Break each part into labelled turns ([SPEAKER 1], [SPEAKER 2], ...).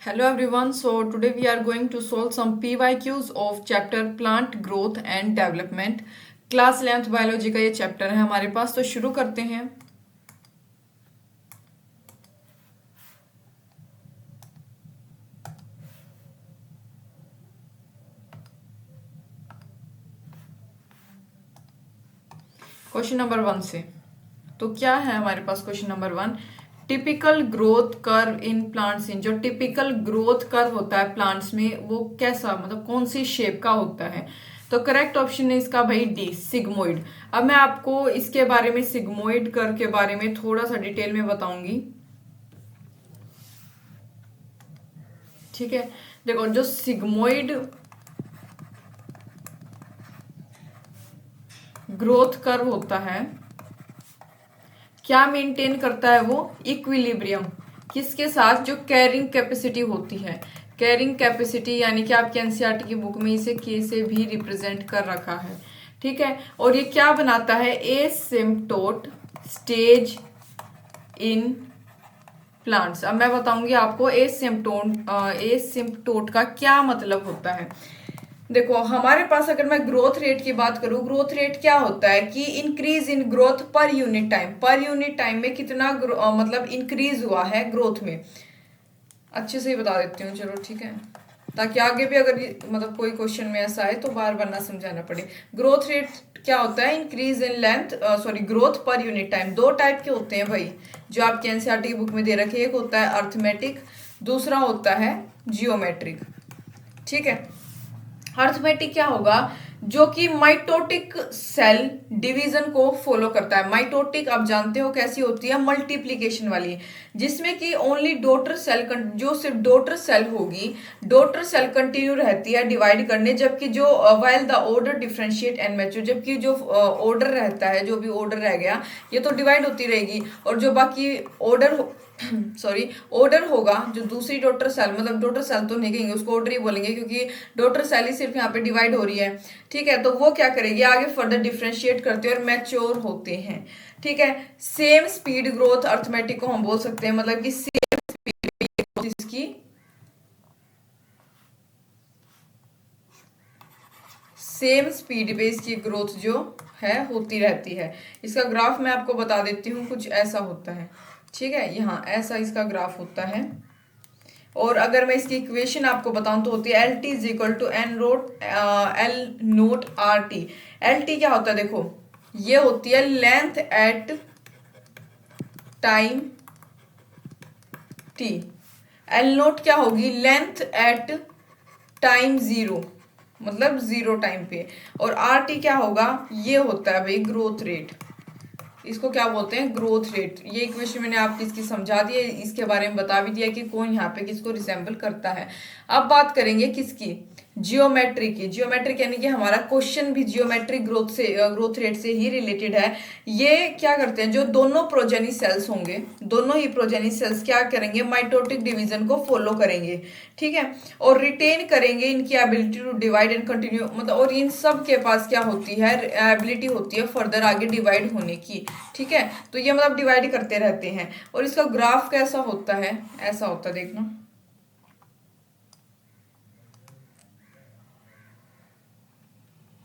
[SPEAKER 1] Hello everyone, so today we are going to solve some PYQs of chapter Plant Growth and Development. Class 11th biology का ये chapter है हमारे पास, तो शुरू करते हैं। क्वेश्चन नंबर 1 से। तो क्या है हमारे पास question number 1, typical growth curve in plants. इन जो टिपिकल ग्रोथ कर्व होता है प्लांट्स में वो कैसा, मतलब कौन सी शेप का होता है। तो करेक्ट ऑप्शन है इसका भाई डी, सिग्मोइड। अब मैं आपको इसके बारे में, सिग्मोइड कर्व के बारे में थोड़ा सा डिटेल में बताऊंगी। ठीक है, देखो जो सिग्मोइड ग्रोथ कर्व होता है क्या मेंटेन करता है, वो इक्विलिब्रियम किसके साथ, जो कैरिंग कैपेसिटी होती है। कैरिंग कैपेसिटी यानी कि आपके एनसीईआरटी की बुक में इसे के से भी रिप्रेजेंट कर रखा है। ठीक है, और ये क्या बनाता है, एसिम्प्टोट स्टेज इन प्लांट्स। अब मैं बताऊंगी आपको एसिम्प्टोट का क्या मतलब होता है। देखो हमारे पास अगर मैं ग्रोथ रेट की बात करूं, ग्रोथ रेट क्या होता है कि increase in growth per unit time. Per unit time में कितना मतलब इंक्रीज हुआ है ग्रोथ में। अच्छे से ही बता देती हूँ, चलो ठीक है, ताकि आगे भी अगर मतलब कोई क्वेश्चन में ऐसा आए तो बार बार ना समझाना पड़े। ग्रोथ रेट क्या होता है, increase in length, sorry growth per unit time. दो टाइप के होते हैं भाई जो आपके एनसीईआरटी की बुक में दे रखे, एक होता है अर्थमेटिक, दूसरा होता है जियोमेट्रिक। ठीक है, अर्थमेटिक क्या होगा, जो कि माइटोटिक सेल डिवीजन को फॉलो करता है। माइटोटिक आप जानते हो कैसी होती है, मल्टीप्लीकेशन वाली, जिसमें कि ओनली डॉटर सेल, जो सिर्फ डॉटर सेल होगी, डॉटर सेल कंटिन्यू रहती है डिवाइड करने, जबकि जो while the order differentiate and mature, जबकि जो ऑर्डर रहता है, जो भी ऑर्डर रह गया ये तो डिवाइड होती रहेगी, और जो बाकी ऑर्डर सॉरी ऑर्डर होगा, जो दूसरी डॉटर सेल, मतलब डॉटर सेल तो नहीं कहेंगे उसको, ऑर्डर ही बोलेंगे क्योंकि डॉटर सेल ही सिर्फ यहाँ पे डिवाइड हो रही है। ठीक है, तो वो क्या करेगी, आगे फर्दर डिफ्रेंशिएट करते हैं और मैच्योर होते हैं। ठीक है, सेम स्पीड ग्रोथ अर्थमेटिक को हम बोल सकते हैं, मतलब कि सेम स्पीड इसकी, सेम स्पीड पे इसकी ग्रोथ जो है होती रहती है। इसका ग्राफ मैं आपको बता देती हूँ, कुछ ऐसा होता है। ठीक है, यहाँ ऐसा इसका ग्राफ होता है। और अगर मैं इसकी इक्वेशन आपको बताऊं तो होती है L T is equal to L naught R T. L T क्या होता है, देखो ये होती है लेंथ एट टाइम टी। एल नोट क्या होगी, लेंथ एट टाइम जीरो, मतलब जीरो टाइम पे। और आर टी क्या होगा, ये होता है भाई ग्रोथ रेट। इसको क्या बोलते हैं, ग्रोथ रेट। ये इक्वेशन मैंने आपकी इसकी समझा दी है, इसके बारे में बता भी दिया कि कौन यहाँ पे किसको रिसेंबल करता है। अब बात करेंगे किसकी, जियोमेट्री की। जियोमेट्रिक यानी कि हमारा क्वेश्चन भी जियोमेट्रिक ग्रोथ से, ग्रोथ रेट से ही रिलेटेड है। ये क्या करते हैं, जो दोनों प्रोजेनी सेल्स होंगे, दोनों ही प्रोजेनी सेल्स क्या करेंगे, माइटोटिक डिवीजन को फॉलो करेंगे। ठीक है, और रिटेन करेंगे इनकी ability to divide and continue, मतलब और इन सब के पास क्या होती है, एबिलिटी होती है फर्दर आगे डिवाइड होने की। ठीक है, तो ये मतलब डिवाइड करते रहते हैं। और इसका ग्राफ कैसा होता है, ऐसा होता है, देखना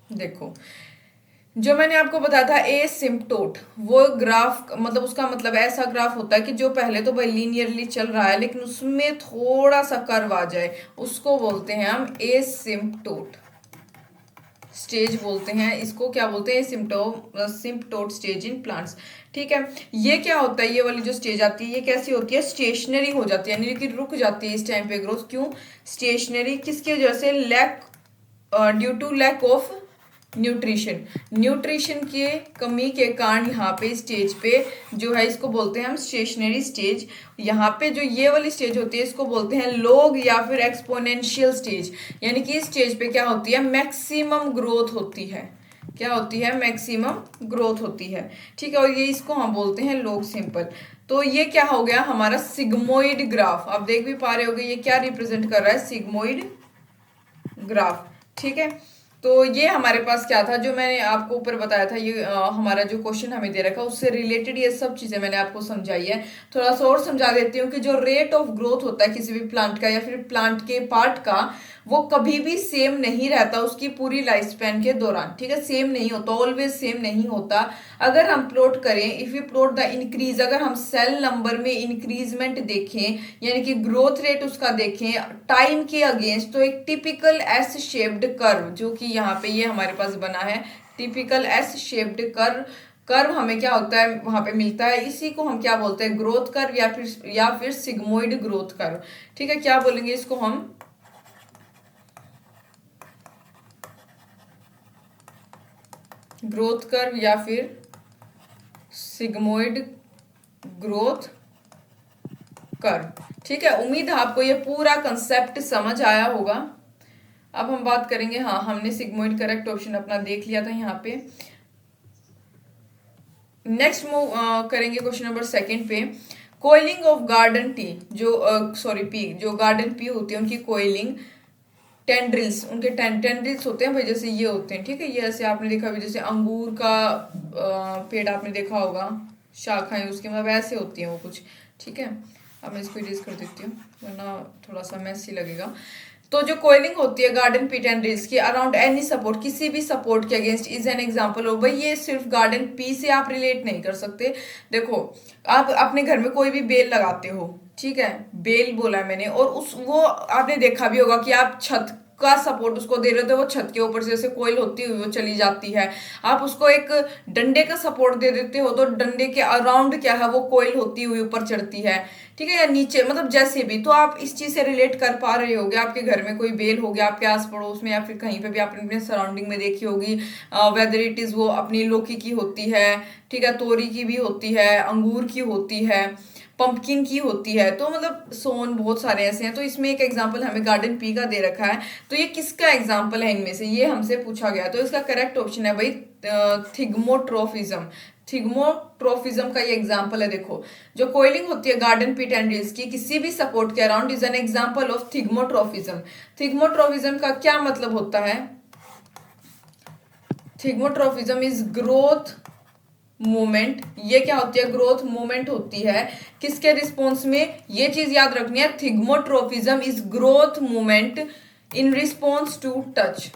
[SPEAKER 1] देखो, जो मैंने आपको बताया था एसिम्प्टोट, वो ग्राफ मतलब उसका मतलब ऐसा ग्राफ होता है कि जो पहले तो भाई लीनियरली चल रहा है लेकिन उसमें थोड़ा सा कर्व आ जाए, उसको बोलते हैं हम एसिम्प्टोट स्टेज बोलते हैं। इसको क्या बोलते हैं, सिम्प्टोट स्टेज इन प्लांट्स। ठीक है, ये क्या होता है, ये वाली जो स्टेज आती है ये कैसी होती है, स्टेशनरी हो जाती है, यानी कि रुक जाती है इस टाइम पे ग्रोथ। क्यों स्टेशनरी, किसकी वजह से, lack, due to lack of nutrition. Nutrition के कमी के कारण यहाँ पे स्टेज पे जो है इसको बोलते हैं हम स्टेशनरी स्टेज। यहाँ पे जो ये वाली स्टेज होती है इसको बोलते हैं लॉग या फिर एक्सपोनेंशियल स्टेज, यानी कि इस स्टेज पे क्या होती है, मैक्सिमम ग्रोथ होती है। क्या होती है, मैक्सिमम ग्रोथ होती है। ठीक है, और ये इसको हम बोलते हैं लॉग सिंपल। तो ये क्या हो गया हमारा सिग्मोइड ग्राफ। आप देख भी पा रहे होगे ये क्या रिप्रेजेंट कर रहा है, सिग्मोइड ग्राफ। ठीक है, तो ये हमारे पास क्या था, जो मैंने आपको ऊपर बताया था, ये हमारा जो क्वेश्चन हमें दे रखा है उससे रिलेटेड ये सब चीजें मैंने आपको समझाई है। थोड़ा सा और समझा देती हूँ कि जो रेट ऑफ ग्रोथ होता है किसी भी प्लांट का या फिर प्लांट के पार्ट का, वो कभी भी सेम नहीं रहता उसकी पूरी लाइफ स्पैन के दौरान। ठीक है, सेम नहीं होता, ऑलवेज सेम नहीं होता। अगर हम प्लॉट करें, if you plot the increase, अगर हम सेल नंबर में इंक्रीजमेंट देखें यानी कि ग्रोथ रेट उसका देखें टाइम के अगेंस्ट, तो एक टिपिकल एस शेप्ड कर्व, जो कि यहाँ पे ये हमारे पास बना है, टिपिकल एस शेप्ड कर्व हमें क्या होता है वहां पे मिलता है। इसी को हम क्या बोलते हैं, ग्रोथ कर्व या फिर सिग्मोइड ग्रोथ कर्व। ठीक है, क्या बोलेंगे इसको हम, ग्रोथ कर्व या फिर सिग्मोइड ग्रोथ कर्व। ठीक है, उम्मीद है आपको ये पूरा कंसेप्ट समझ आया होगा। अब हम बात करेंगे, हाँ हमने सिग्मोइड करेक्ट ऑप्शन अपना देख लिया था यहाँ पे। नेक्स्ट मूव करेंगे क्वेश्चन नंबर सेकंड पे। कोयलिंग ऑफ गार्डन टी, जो सॉरी पी, जो गार्डन पी होती है उनकी कोयलिंग टेंड्रिल्स, उनके टेंड्रिल्स होते हैं भाई, जैसे ये होते हैं। ठीक है, ये ऐसे आपने देखा भी, जैसे अंगूर का पेड़ आपने देखा होगा, शाखाएं उसकी मतलब ऐसे होती हैं वो कुछ। ठीक है, अब मैं इसको इरेज कर देती हूँ वरना थोड़ा सा मैसी लगेगा। तो जो कोयलिंग होती है गार्डन पी टेंड्रिल्स की अराउंड एनी सपोर्ट, किसी भी सपोर्ट के अगेंस्ट, इज एन एग्जांपल हो। भाई ये सिर्फ गार्डन पी से आप रिलेट नहीं कर सकते। देखो, आप अपने घर में कोई भी बेल लगाते हो, ठीक है, बेल बोला है मैंने, और उस वो आपने देखा भी होगा कि आप छत का सपोर्ट उसको दे रहे थे, वो छत के ऊपर से जैसे कोयल होती हुई वो चली जाती है। आप उसको एक डंडे का सपोर्ट दे देते हो तो डंडे के अराउंड क्या है, वो कोयल होती हुई ऊपर चढ़ती है। ठीक है, या नीचे, मतलब जैसे भी, तो आप इस चीज से रिलेट कर पा रहे होगे। आपके घर में कोई बेल हो गया, आपके आस पड़ोस में या फिर कहीं पे भी आपने अपने सराउंडिंग में देखी होगी, वेदर इट इज वो अपनी लौकी की होती है, ठीक है, तोरी की भी होती है, अंगूर की होती है, पंपकिन की होती है, तो मतलब सोन बहुत सारे ऐसे हैं। तो इसमें एक एग्जांपल हमें गार्डन पी का दे रखा है, तो ये किसका एग्जांपल है इनमें से, ये हमसे पूछा गया। तो इसका करेक्ट ऑप्शन है भाई थिग्मोट्रोफिज्म। थिग्मोट्रोफिज्म का ये एग्जांपल है। देखो, जो कोयलिंग होती है गार्डन पी टेंड्रिल्स की किसी भी सपोर्ट के around is an example of thigmotropism. Thigmotropism का क्या मतलब होता है, थिग्मोट्रोफिज्म इज ग्रोथ मूवमेंट। ये क्या होती है, ग्रोथ मूवमेंट होती है किसके रिस्पॉन्स में, ये चीज याद रखनी है, thigmotropism is growth movement in response to touch,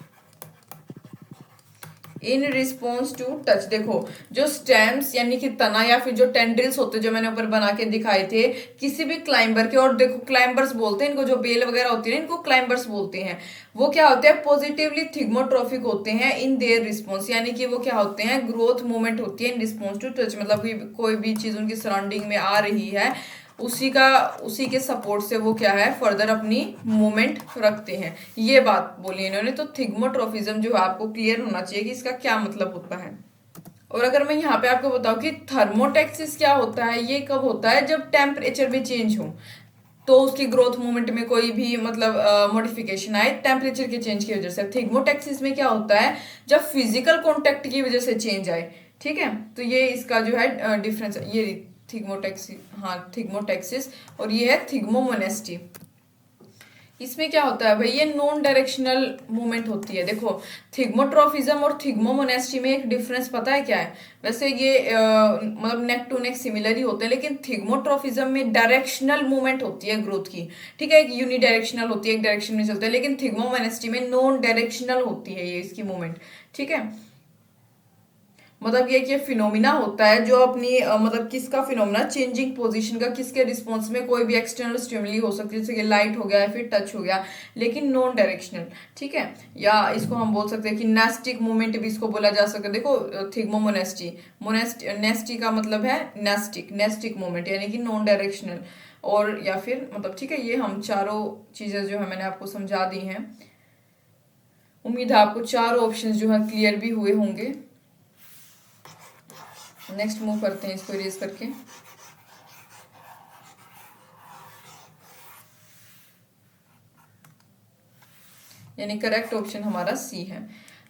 [SPEAKER 1] in response to touch. देखो, जो स्टेम्स यानी कि तना या फिर जो टेंड्रिल्स होते हैं जो मैंने ऊपर बना के दिखाए थे किसी भी क्लाइंबर के, और देखो क्लाइंबर्स बोलते हैं इनको, जो बेल वगैरह होती है इनको क्लाइंबर्स बोलते हैं, वो क्या होते हैं, पॉजिटिवली थिग्मोट्रोफिक होते हैं इन देयर रिस्पॉन्स, यानी कि वो क्या होते हैं, ग्रोथ मूवमेंट होती है इन रिस्पॉन्स टू टच, मतलब कोई भी चीज उनकी सराउंडिंग में आ रही है उसी के सपोर्ट से वो क्या है, फर्दर अपनी मूवमेंट रखते हैं। ये बात बोली इन्होंने। तो थिग्मोट्रोफिज्म जो है आपको क्लियर होना चाहिए कि इसका क्या मतलब होता है। और अगर मैं यहाँ पे आपको बताऊं कि थर्मोटेक्सिस क्या होता है, ये कब होता है, जब टेम्परेचर में चेंज हो, तो उसकी ग्रोथ मूवमेंट में कोई भी मतलब मॉडिफिकेशन आए टेम्परेचर के चेंज की वजह से। थिग्मोटेक्सिस में क्या होता है, जब फिजिकल कॉन्टेक्ट की वजह से चेंज आए। ठीक है, तो ये इसका जो है डिफरेंस है। ये थिग्मोटेक्सिस, हाँ थिग्मोटेक्सिस, और ये है थिग्मोमोनेस्टी। इसमें क्या होता है भाई, ये नॉन डायरेक्शनल मूवमेंट होती है। देखो, थिग्मोट्रोफिज्म और थिग्मोमोनेस्टी में एक डिफरेंस पता है क्या है, वैसे ये मतलब नेक टू नेक सिमिलर ही होते हैं, लेकिन थिग्मोट्रोफिज्म में डायरेक्शनल मूवमेंट होती है ग्रोथ की। ठीक है, एक यूनी डायरेक्शनल होती है, एक डायरेक्शन में चलता है, लेकिन थिग्मोमोनेस्टी में नॉन डायरेक्शनल होती है ये इसकी मूवमेंट। ठीक है, मतलब ये कि फिनोमिना होता है जो अपनी मतलब किसका फिनोमिना, चेंजिंग पोजीशन का, किसके रिस्पॉन्स में, कोई भी एक्सटर्नल स्टिमुली हो सकती है जैसे कि लाइट हो गया या फिर टच हो गया, लेकिन नॉन डायरेक्शनल। ठीक है, या इसको हम बोल सकते हैं कि नेस्टिक मूवमेंट भी इसको बोला जा सकता है। देखो, थिग्मोमोनेस्टी, नेस्टी का मतलब है नेस्टिक मूवमेंट यानी कि नॉन डायरेक्शनल, और या फिर मतलब, ठीक है, ये हम चारों चीजें जो है मैंने आपको समझा दी हैं। उम्मीद है आपको चारों ऑप्शंस जो है क्लियर भी हुए होंगे। नेक्स्ट मूव करते हैं इसको इरेज करके। यानी करेक्ट ऑप्शन हमारा सी है।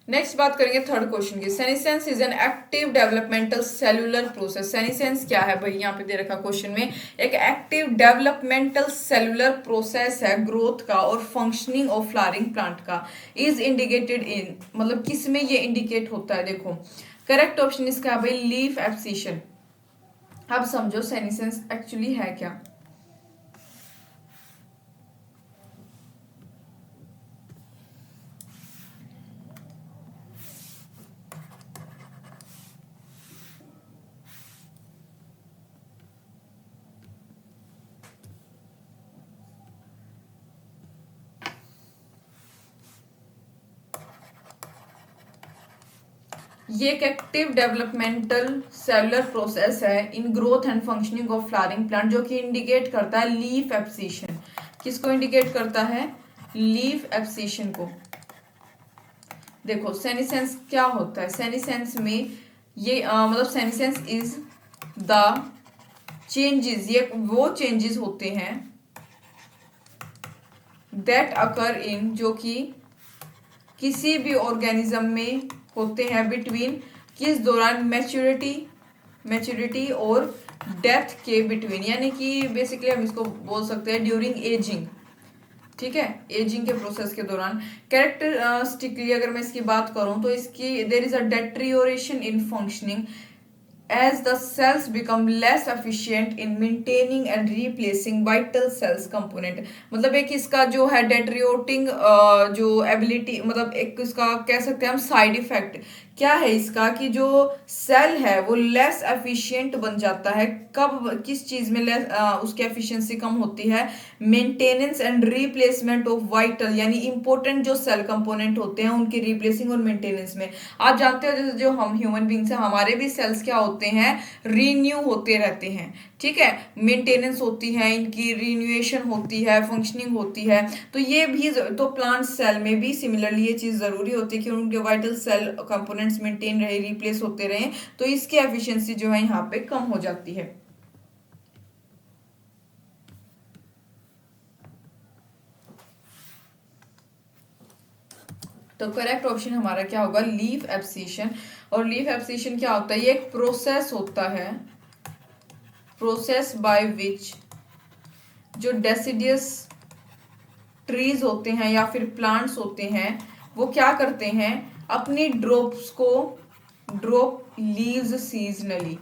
[SPEAKER 1] नेक्स्ट बात करेंगे थर्ड क्वेश्चन की। Senescence is an active developmental cellular process. Senescence क्या है भाई, यहाँ पे दे रखा क्वेश्चन में, एक एक्टिव डेवलपमेंटल सेलुलर प्रोसेस है ग्रोथ का और फंक्शनिंग ऑफ फ्लावरिंग प्लांट का। इज इंडिकेटेड इन, मतलब किस में ये इंडिकेट होता है, देखो करेक्ट ऑप्शन इसका है भाई लीफ एब्सिशन। अब समझो सेनिसेंस एक्चुअली है क्या। ये एक एक्टिव डेवलपमेंटल सेलुलर प्रोसेस है in growth and functioning of flowering plant, जो कि इंडिकेट करता है लीफ एब्सिशन। किसको इंडिकेट करता है, लीफ एब्सिशन को। देखो सेनिसेंस क्या होता है, सेनिसेंस में ये मतलब सेनिसेंस इज द चेंजेस, ये वो चेंजेस होते हैं दैट अकर इन, जो कि किसी भी ऑर्गेनिज्म में होते हैं बिटवीन, किस दौरान, मैच्योरिटी और डेथ के बिटवीन, यानी कि बेसिकली हम इसको बोल सकते हैं ड्यूरिंग एजिंग। ठीक है, एजिंग के प्रोसेस के दौरान। कैरेक्टरिस्टिकली अगर मैं इसकी बात करूं तो इसकी there is a deterioration in functioning as the cells become less efficient in maintaining and replacing vital cells component। मतलब एक इसका जो है डेट्रियोटिंग जो एबिलिटी, मतलब एक इसका कह सकते हैं हम साइड इफेक्ट क्या है इसका, कि जो सेल है वो लेस एफिशिएंट बन जाता है। कब, किस चीज में लेस उसकी एफिशिएंसी कम होती है, maintenance and replacement of vital, यानी इंपॉर्टेंट जो सेल कंपोनेंट होते हैं उनकी रिप्लेसिंग और मेंटेनेंस में। आप जानते हो जैसे जो हम ह्यूमन बींग्स हैं, हमारे भी सेल्स क्या होते हैं, रीन्यू होते रहते हैं। ठीक है, मेंटेनेंस होती है इनकी, रिन्यूएशन होती है, फंक्शनिंग होती है। तो ये भी तो प्लांट सेल में भी सिमिलरली ये चीज जरूरी होती है कि उनके वाइटल सेल कंपोनेंट्स मेंटेन रहे, रिप्लेस होते रहे, तो इसकी एफिशिएंसी जो है यहाँ पे कम हो जाती है। तो करेक्ट ऑप्शन हमारा क्या होगा, लीफ एब्सिशन। और लीफ एब्सिशन क्या होता है, ये एक प्रोसेस होता है, प्रोसेस बाय विच जो डेसिडियस ट्रीज होते हैं या फिर प्लांट्स होते हैं वो क्या करते हैं, अपनी ड्रॉप्स को, ड्रॉप लीव्स सीजनली।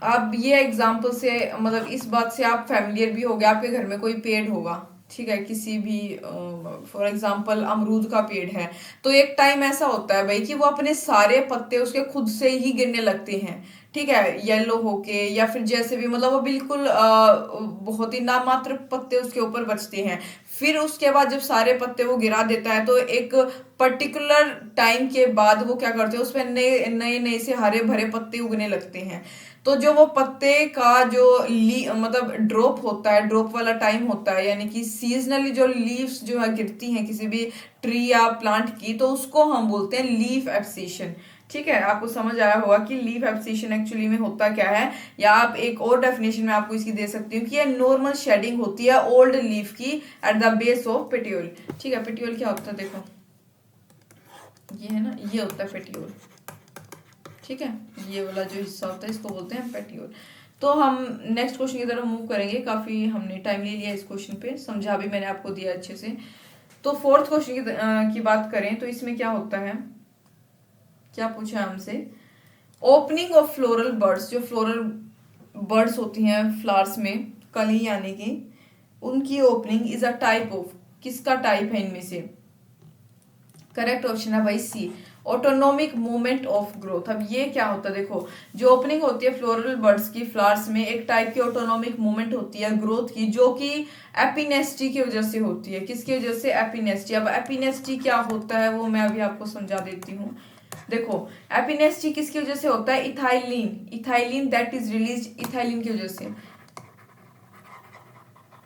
[SPEAKER 1] अब ये एग्जाम्पल से मतलब इस बात से आप फैमिलियर भी हो गए, आपके घर में कोई पेड़ होगा, ठीक है, किसी भी फॉर एग्जाम्पल अमरूद का पेड़ है, तो एक टाइम ऐसा होता है भाई कि वो अपने सारे पत्ते उसके खुद से ही गिरने लगते हैं। ठीक है, येलो होके या फिर जैसे भी, मतलब वो बिल्कुल बहुत ही नामात्र पत्ते उसके ऊपर बचते हैं। फिर उसके बाद जब सारे पत्ते वो गिरा देता है तो एक पर्टिकुलर टाइम के बाद वो क्या करते हैं, उसमें नए नए नए से हरे भरे पत्ते उगने लगते हैं। तो जो वो पत्ते का जो मतलब ड्रॉप होता है, ड्रॉप वाला टाइम होता है, यानी कि सीजनली जो लीव्स जो है गिरती हैं किसी भी ट्री या प्लांट की, तो उसको हम बोलते हैं लीफ एब्सिशन। ठीक है, आपको समझ आया होगा कि लीफ एब्सिशन एक्चुअली में होता क्या है, या आप एक और डेफिनेशन में आपको इसकी दे सकती हूँ कि ये नॉर्मल शेडिंग होती है ओल्ड लीफ की at the base of petiole. ठीक है, पेटियोल क्या होता है, देखो ये है ना, ये होता है पेटियोल। ठीक है, ये वाला जो हिस्सा होता है इसको बोलते हैं पेटियोल। तो हम नेक्स्ट क्वेश्चन की तरफ मूव करेंगे, काफी हमने टाइम ले लिया इस क्वेश्चन पे, समझा भी मैंने आपको दिया अच्छे से। तो फोर्थ क्वेश्चन की बात करें तो इसमें क्या होता है, क्या पूछा है हमसे, ओपनिंग ऑफ फ्लोरल बर्ड्स, जो फ्लोरल बर्ड्स होती हैं फ्लावर्स में, कली यानी कि उनकी opening is a type of, किसका टाइप है इनमें से, करेक्ट ऑप्शन है भाई सी, ऑटोनोमिक मूवमेंट ऑफ ग्रोथ। अब ये क्या होता है, देखो जो ओपनिंग होती है फ्लोरल बर्ड्स की फ्लावर्स में, एक टाइप की ऑटोनोमिक मूवमेंट होती है ग्रोथ की, जो कि एपिनेस्टी की वजह से होती है। किसकी वजह से, एपिनेस्टी। अब एपिनेस्टी क्या होता है वो मैं अभी आपको समझा देती हूँ। देखो एपिनेस्टी किसकी वजह से होता है, ethylene, ethylene that is release, ethylene की वजह से।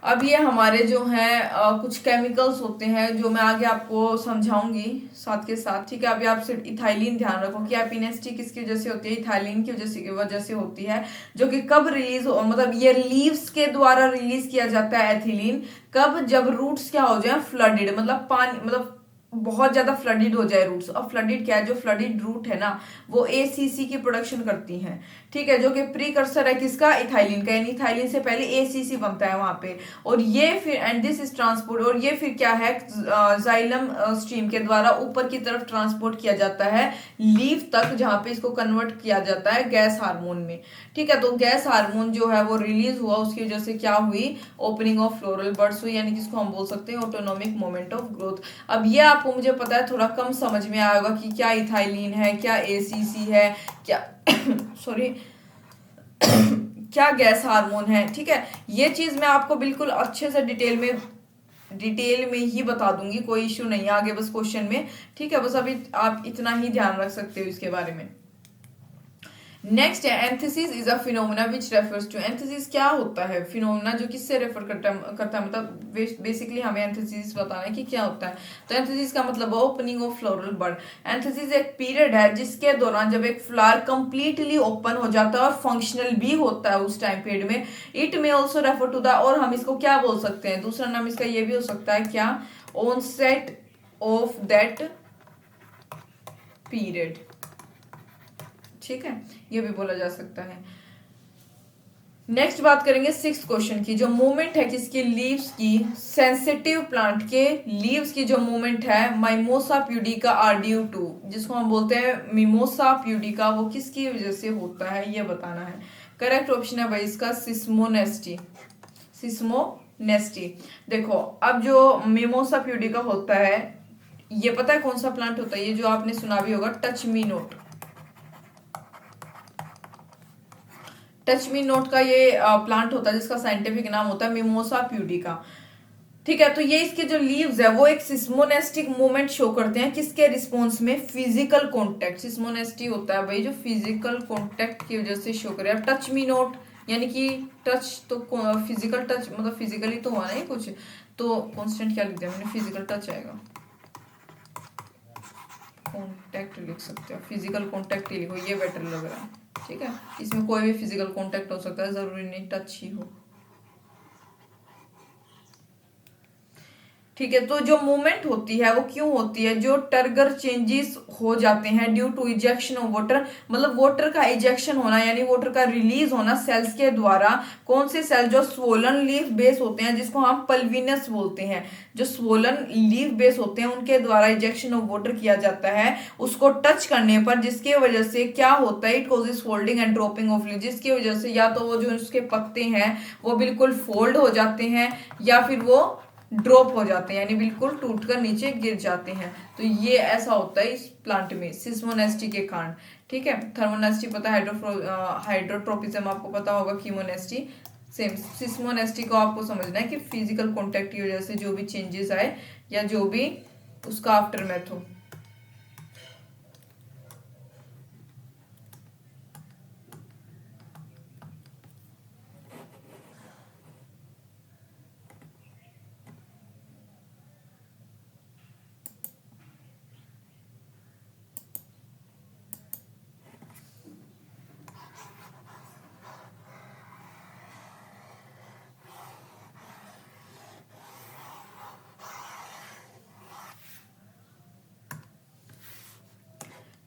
[SPEAKER 1] अब ये हमारे जो हैं कुछ केमिकल्स होते हैं जो मैं आगे आपको समझाऊंगी साथ के साथ। ठीक है, अभी आप सिर्फ इथाइलिन ध्यान रखो कि एपिनेस्टी किसकी वजह से होती है, इथाइलिन की वजह से होती है, जो कि कब रिलीज हो, मतलब ये लीव्स के द्वारा रिलीज किया जाता है एथिलीन, कब, जब रूट्स क्या हो जाए फ्लडेड, मतलब पानी, मतलब बहुत ज्यादा फ्लडेड हो जाए रूट्स। अब फ्लडेड क्या है, जो फ्लडेड रूट है ना वो एसीसी की प्रोडक्शन करती हैं, ठीक है, जो कि प्रीकर्सर है किसका, इथाइलिन का, यानी इथाइलिन से पहले एसीसी बनता है वहां पे। और ये फिर एंड दिस इज ट्रांसपोर्ट, और ये फिर क्या है, जाइलम स्ट्रीम के द्वारा ऊपर की तरफ ट्रांसपोर्ट किया जाता है लीफ तक, जहां पे इसको कन्वर्ट किया जाता है गैस हार्मोन में, ठीक है। तो गैस हार्मोन जो है वो रिलीज हुआ, उसकी वजह से क्या हुई, ओपनिंग ऑफ फ्लोरल बड्स हुई, यानी जिसको हम बोल सकते हैं ऑटोनॉमिक मोमेंट ऑफ ग्रोथ। अब ये आपको मुझे पता है थोड़ा कम समझ में आएगा कि क्या इथाइलिन है, क्या एसीसी है, क्या सॉरी क्या गैस हार्मोन है, ठीक है। ये चीज मैं आपको बिल्कुल अच्छे से डिटेल में ही बता दूंगी, कोई इश्यू नहीं है आगे बस क्वेश्चन में, ठीक है। बस अभी आप इतना ही ध्यान रख सकते हो इसके बारे में। नेक्स्ट है anthesis is a phenomena which refers to, anthesis क्या होता है, फिनोमेना जो किससे रेफर करता है मतलब बेसिकली हमें एंथेसिस बताना है कि क्या होता है। तो एंथेसिस का मतलब है opening of floral bud. Anthesis एक पीरियड है जिसके दौरान जब एक फ्लावर कंप्लीटली ओपन हो जाता है और फंक्शनल भी होता है उस टाइम पीरियड में। इट में ऑल्सो रेफर टू द, और हम इसको क्या बोल सकते हैं, दूसरा नाम इसका ये भी हो सकता है क्या, ऑनसेट ऑफ दैट पीरियड, ठीक है, ये भी बोला जा सकता है। नेक्स्ट बात करेंगे सिक्स क्वेश्चन की, जो मूवमेंट है किसकी, लीव्स की, सेंसिटिव प्लांट के लीव्स की जो मूवमेंट है माइमोसा प्यूडिका RDU2, जिसको हम बोलते हैं मिमोसा प्यूडिका, वो किसकी वजह से होता है ये बताना है। करेक्ट ऑप्शन है भाई इसका सिस्मोनेस्टी, सिस्मोनेस्टी। देखो अब जो मिमोसा प्यूडिका होता है, ये पता है कौन सा प्लांट होता है, ये जो आपने सुना भी होगा touch me note, touch me note का ये प्लांट होता है जिसका साइंटिफिक नाम होता है मिमोसा प्यूडिका, ठीक है। तो ये इसके जो लीव्स है वो एक सिस्मोनेस्टिक मूवमेंट शो करते हैं किसके रिस्पॉन्स में, फिजिकल कॉन्टेक्ट। सिस्मोनेस्टी होता है भाई जो फिजिकल कॉन्टेक्ट की वजह से शो करे। टच मी नोट यानी कि टच तो फिजिकल टच मतलब फिजिकली तो हुआ नहीं कुछ, तो कॉन्स्टेंट क्या लिख दिया मैंने, फिजिकल टच आएगा, कॉन्टेक्ट लिख सकते हो, फिजिकल कॉन्टेक्ट ही लिखो, ये बेटर लग रहा है, ठीक है। इसमें कोई भी फिजिकल कांटेक्ट हो सकता है, जरूरी नहीं टच ही हो, ठीक है। तो जो मूवमेंट होती है वो क्यों होती है, जो टर्गर चेंजेस हो जाते हैं due to ejection of water, मतलब वाटर का इजेक्शन होना यानी वाटर का रिलीज होना सेल्स के द्वारा। कौन से सेल, जो स्वोलन लीफ बेस होते हैं जिसको हम पल्विनस बोलते हैं, जो स्वोलन लीफ बेस होते हैं उनके द्वारा इजेक्शन ऑफ वाटर किया जाता है उसको टच करने पर, जिसकी वजह से क्या होता है, it causes folding and dropping of leaf, जिसकी वजह से या तो वो जो उसके पत्ते हैं वो बिल्कुल फोल्ड हो जाते हैं या फिर वो ड्रॉप हो जाते हैं, यानी बिल्कुल टूटकर नीचे गिर जाते हैं। तो ये ऐसा होता है इस प्लांट में सिस्मोनेस्टी के कारण, ठीक है। थर्मोनेस्टी पता है, हाइड्रोट्रोपिज्म आपको पता होगा, कीमोनेस्टी सेम। सिस्मोनेस्टी को आपको समझना है कि फिजिकल कॉन्टेक्ट की वजह से जो भी चेंजेस आए या जो भी उसका आफ्टर मैथ हो।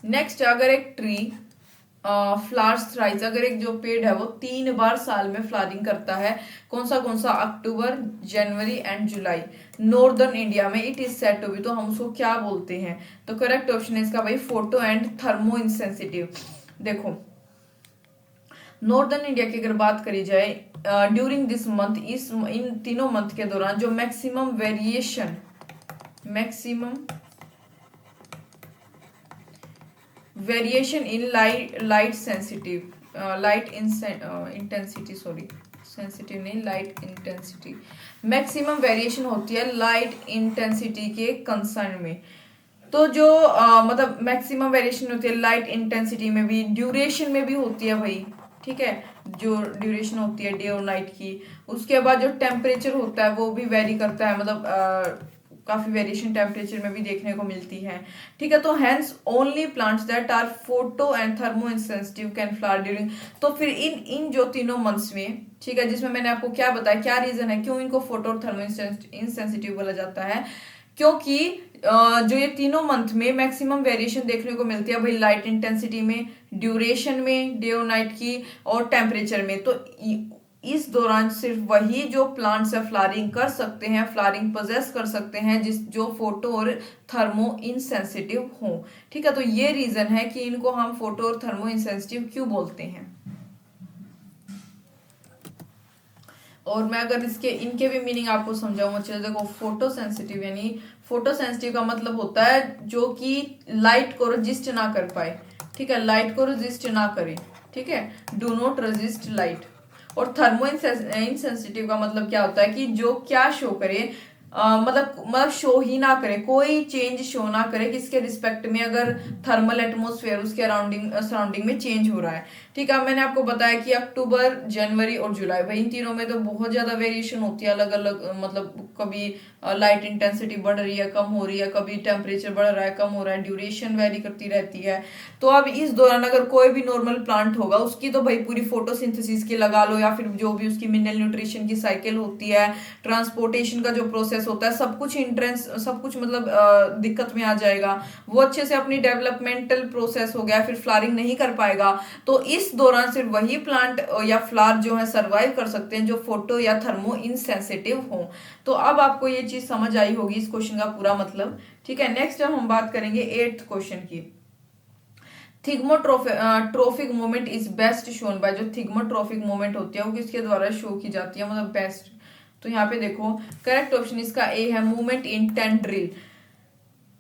[SPEAKER 1] नेक्स्ट, अगर एक ट्री फ्लावर्स थ्राइस, अगर एक जो पेड़ है वो 3 बार साल में फ्लावरिंग करता है, कौन सा October, January and July, northern India में, it is said to be, तो हम उसको क्या बोलते हैं। तो करेक्ट ऑप्शन है इसका भाई फोटो एंड थर्मो इंसेंसिटिव। देखो नॉर्दर्न इंडिया की अगर बात करी जाए ड्यूरिंग दिस मंथ, इस इन तीनों मंथ के दौरान जो maximum variation in light sensitive light intensity, sorry sensitive नहीं, लाइट इंटेंसिटी, मैक्सिमम वेरिएशन होती है लाइट इंटेंसिटी के कंसर्न में। तो जो मतलब मैक्सिमम वेरिएशन होती है लाइट इंटेंसिटी में भी, ड्यूरेशन में भी होती है भाई, ठीक है, जो ड्यूरेशन होती है डे और नाइट की। उसके बाद जो टेम्परेचर होता है वो भी वेरी करता है, मतलब काफी वेरिएशन टेम्परेचर में भी देखने को मिलती है, ठीक है। तो hence only plants that are photo and thermo insensitive can flower during, तो फिर इन जो तीनों मंथ्स में, ठीक है, जिसमें मैंने आपको क्या बताया, क्या रीजन है क्यों इनको फोटो और थर्मो इंसेंसिटिव बोला जाता है, क्योंकि जो ये तीनों मंथ में मैक्सिमम वेरिएशन देखने को मिलती है भाई, लाइट इंटेंसिटी में, ड्यूरेशन में डे और नाइट की, और टेम्परेचर में। तो इस दौरान सिर्फ वही जो प्लांट्स है फ्लावरिंग कर सकते हैं, फ्लावरिंग पोजेस कर सकते हैं जिस जो फोटो और थर्मो इनसेंसिटिव हो। ठीक है, तो ये रीजन है कि इनको हम फोटो और थर्मो इनसेंसिटिव क्यों बोलते हैं। और मैं अगर इसके इनके भी मीनिंग आपको समझाऊंगा, चलो देखो, फोटो सेंसिटिव यानी फोटो सेंसिटिव का मतलब होता है जो कि लाइट को रजिस्ट ना कर पाए। ठीक है, लाइट को रजिस्ट ना करे। ठीक है, डू नॉट रजिस्ट लाइट। और थर्मो इनसेंसिटिव का मतलब क्या होता है कि जो क्या शो करे, मतलब शो ही ना करे, कोई चेंज शो ना करे किसके रिस्पेक्ट में, अगर थर्मल एटमोस्फेयर उसके सराउंडिंग में चेंज हो रहा है। ठीक है, मैंने आपको बताया कि अक्टूबर, जनवरी और जुलाई, भाई इन तीनों में तो बहुत ज्यादा वेरिएशन होती है, अलग अलग, मतलब कभी लाइट इंटेंसिटी बढ़ रही है, कम हो रही है, कभी टेम्परेचर बढ़ रहा है, कम हो रहा है, ड्यूरेशन वेरी करती रहती है। तो अब इस दौरान अगर कोई भी नॉर्मल प्लांट होगा उसकी तो भाई पूरी फोटोसिंथेसिस की लगा लो, या फिर जो भी उसकी मिनरल न्यूट्रिशन की साइकिल होती है, ट्रांसपोर्टेशन का जो प्रोसेस होता है, सब कुछ इंट्रेंस, सब कुछ मतलब दिक्कत में आ जाएगा। वो अच्छे से अपनी डेवलपमेंटल प्रोसेस हो गया, फिर फ्लावरिंग नहीं कर पाएगा। तो इस दौरान सिर्फ वही प्लांट या फ्लावर जो है सरवाइव कर सकते हैं जो फोटो या थर्मो इनसेंसिटिव हो। तो अब आपको ये चीज समझ आई होगी इस क्वेश्चन का पूरा मतलब। ठीक है, नेक्स्ट हम बात करेंगे 8th क्वेश्चन की। Thigmotropic movement is best shown by, जो थिग्मोट्रोफिक मूवमेंट होती है वो किसके द्वारा शो की जाती है, मतलब बेस्ट। तो यहाँ पे देखो, करेक्ट ऑप्शन इसका ए है, मूवमेंट इन टेंड्रिल।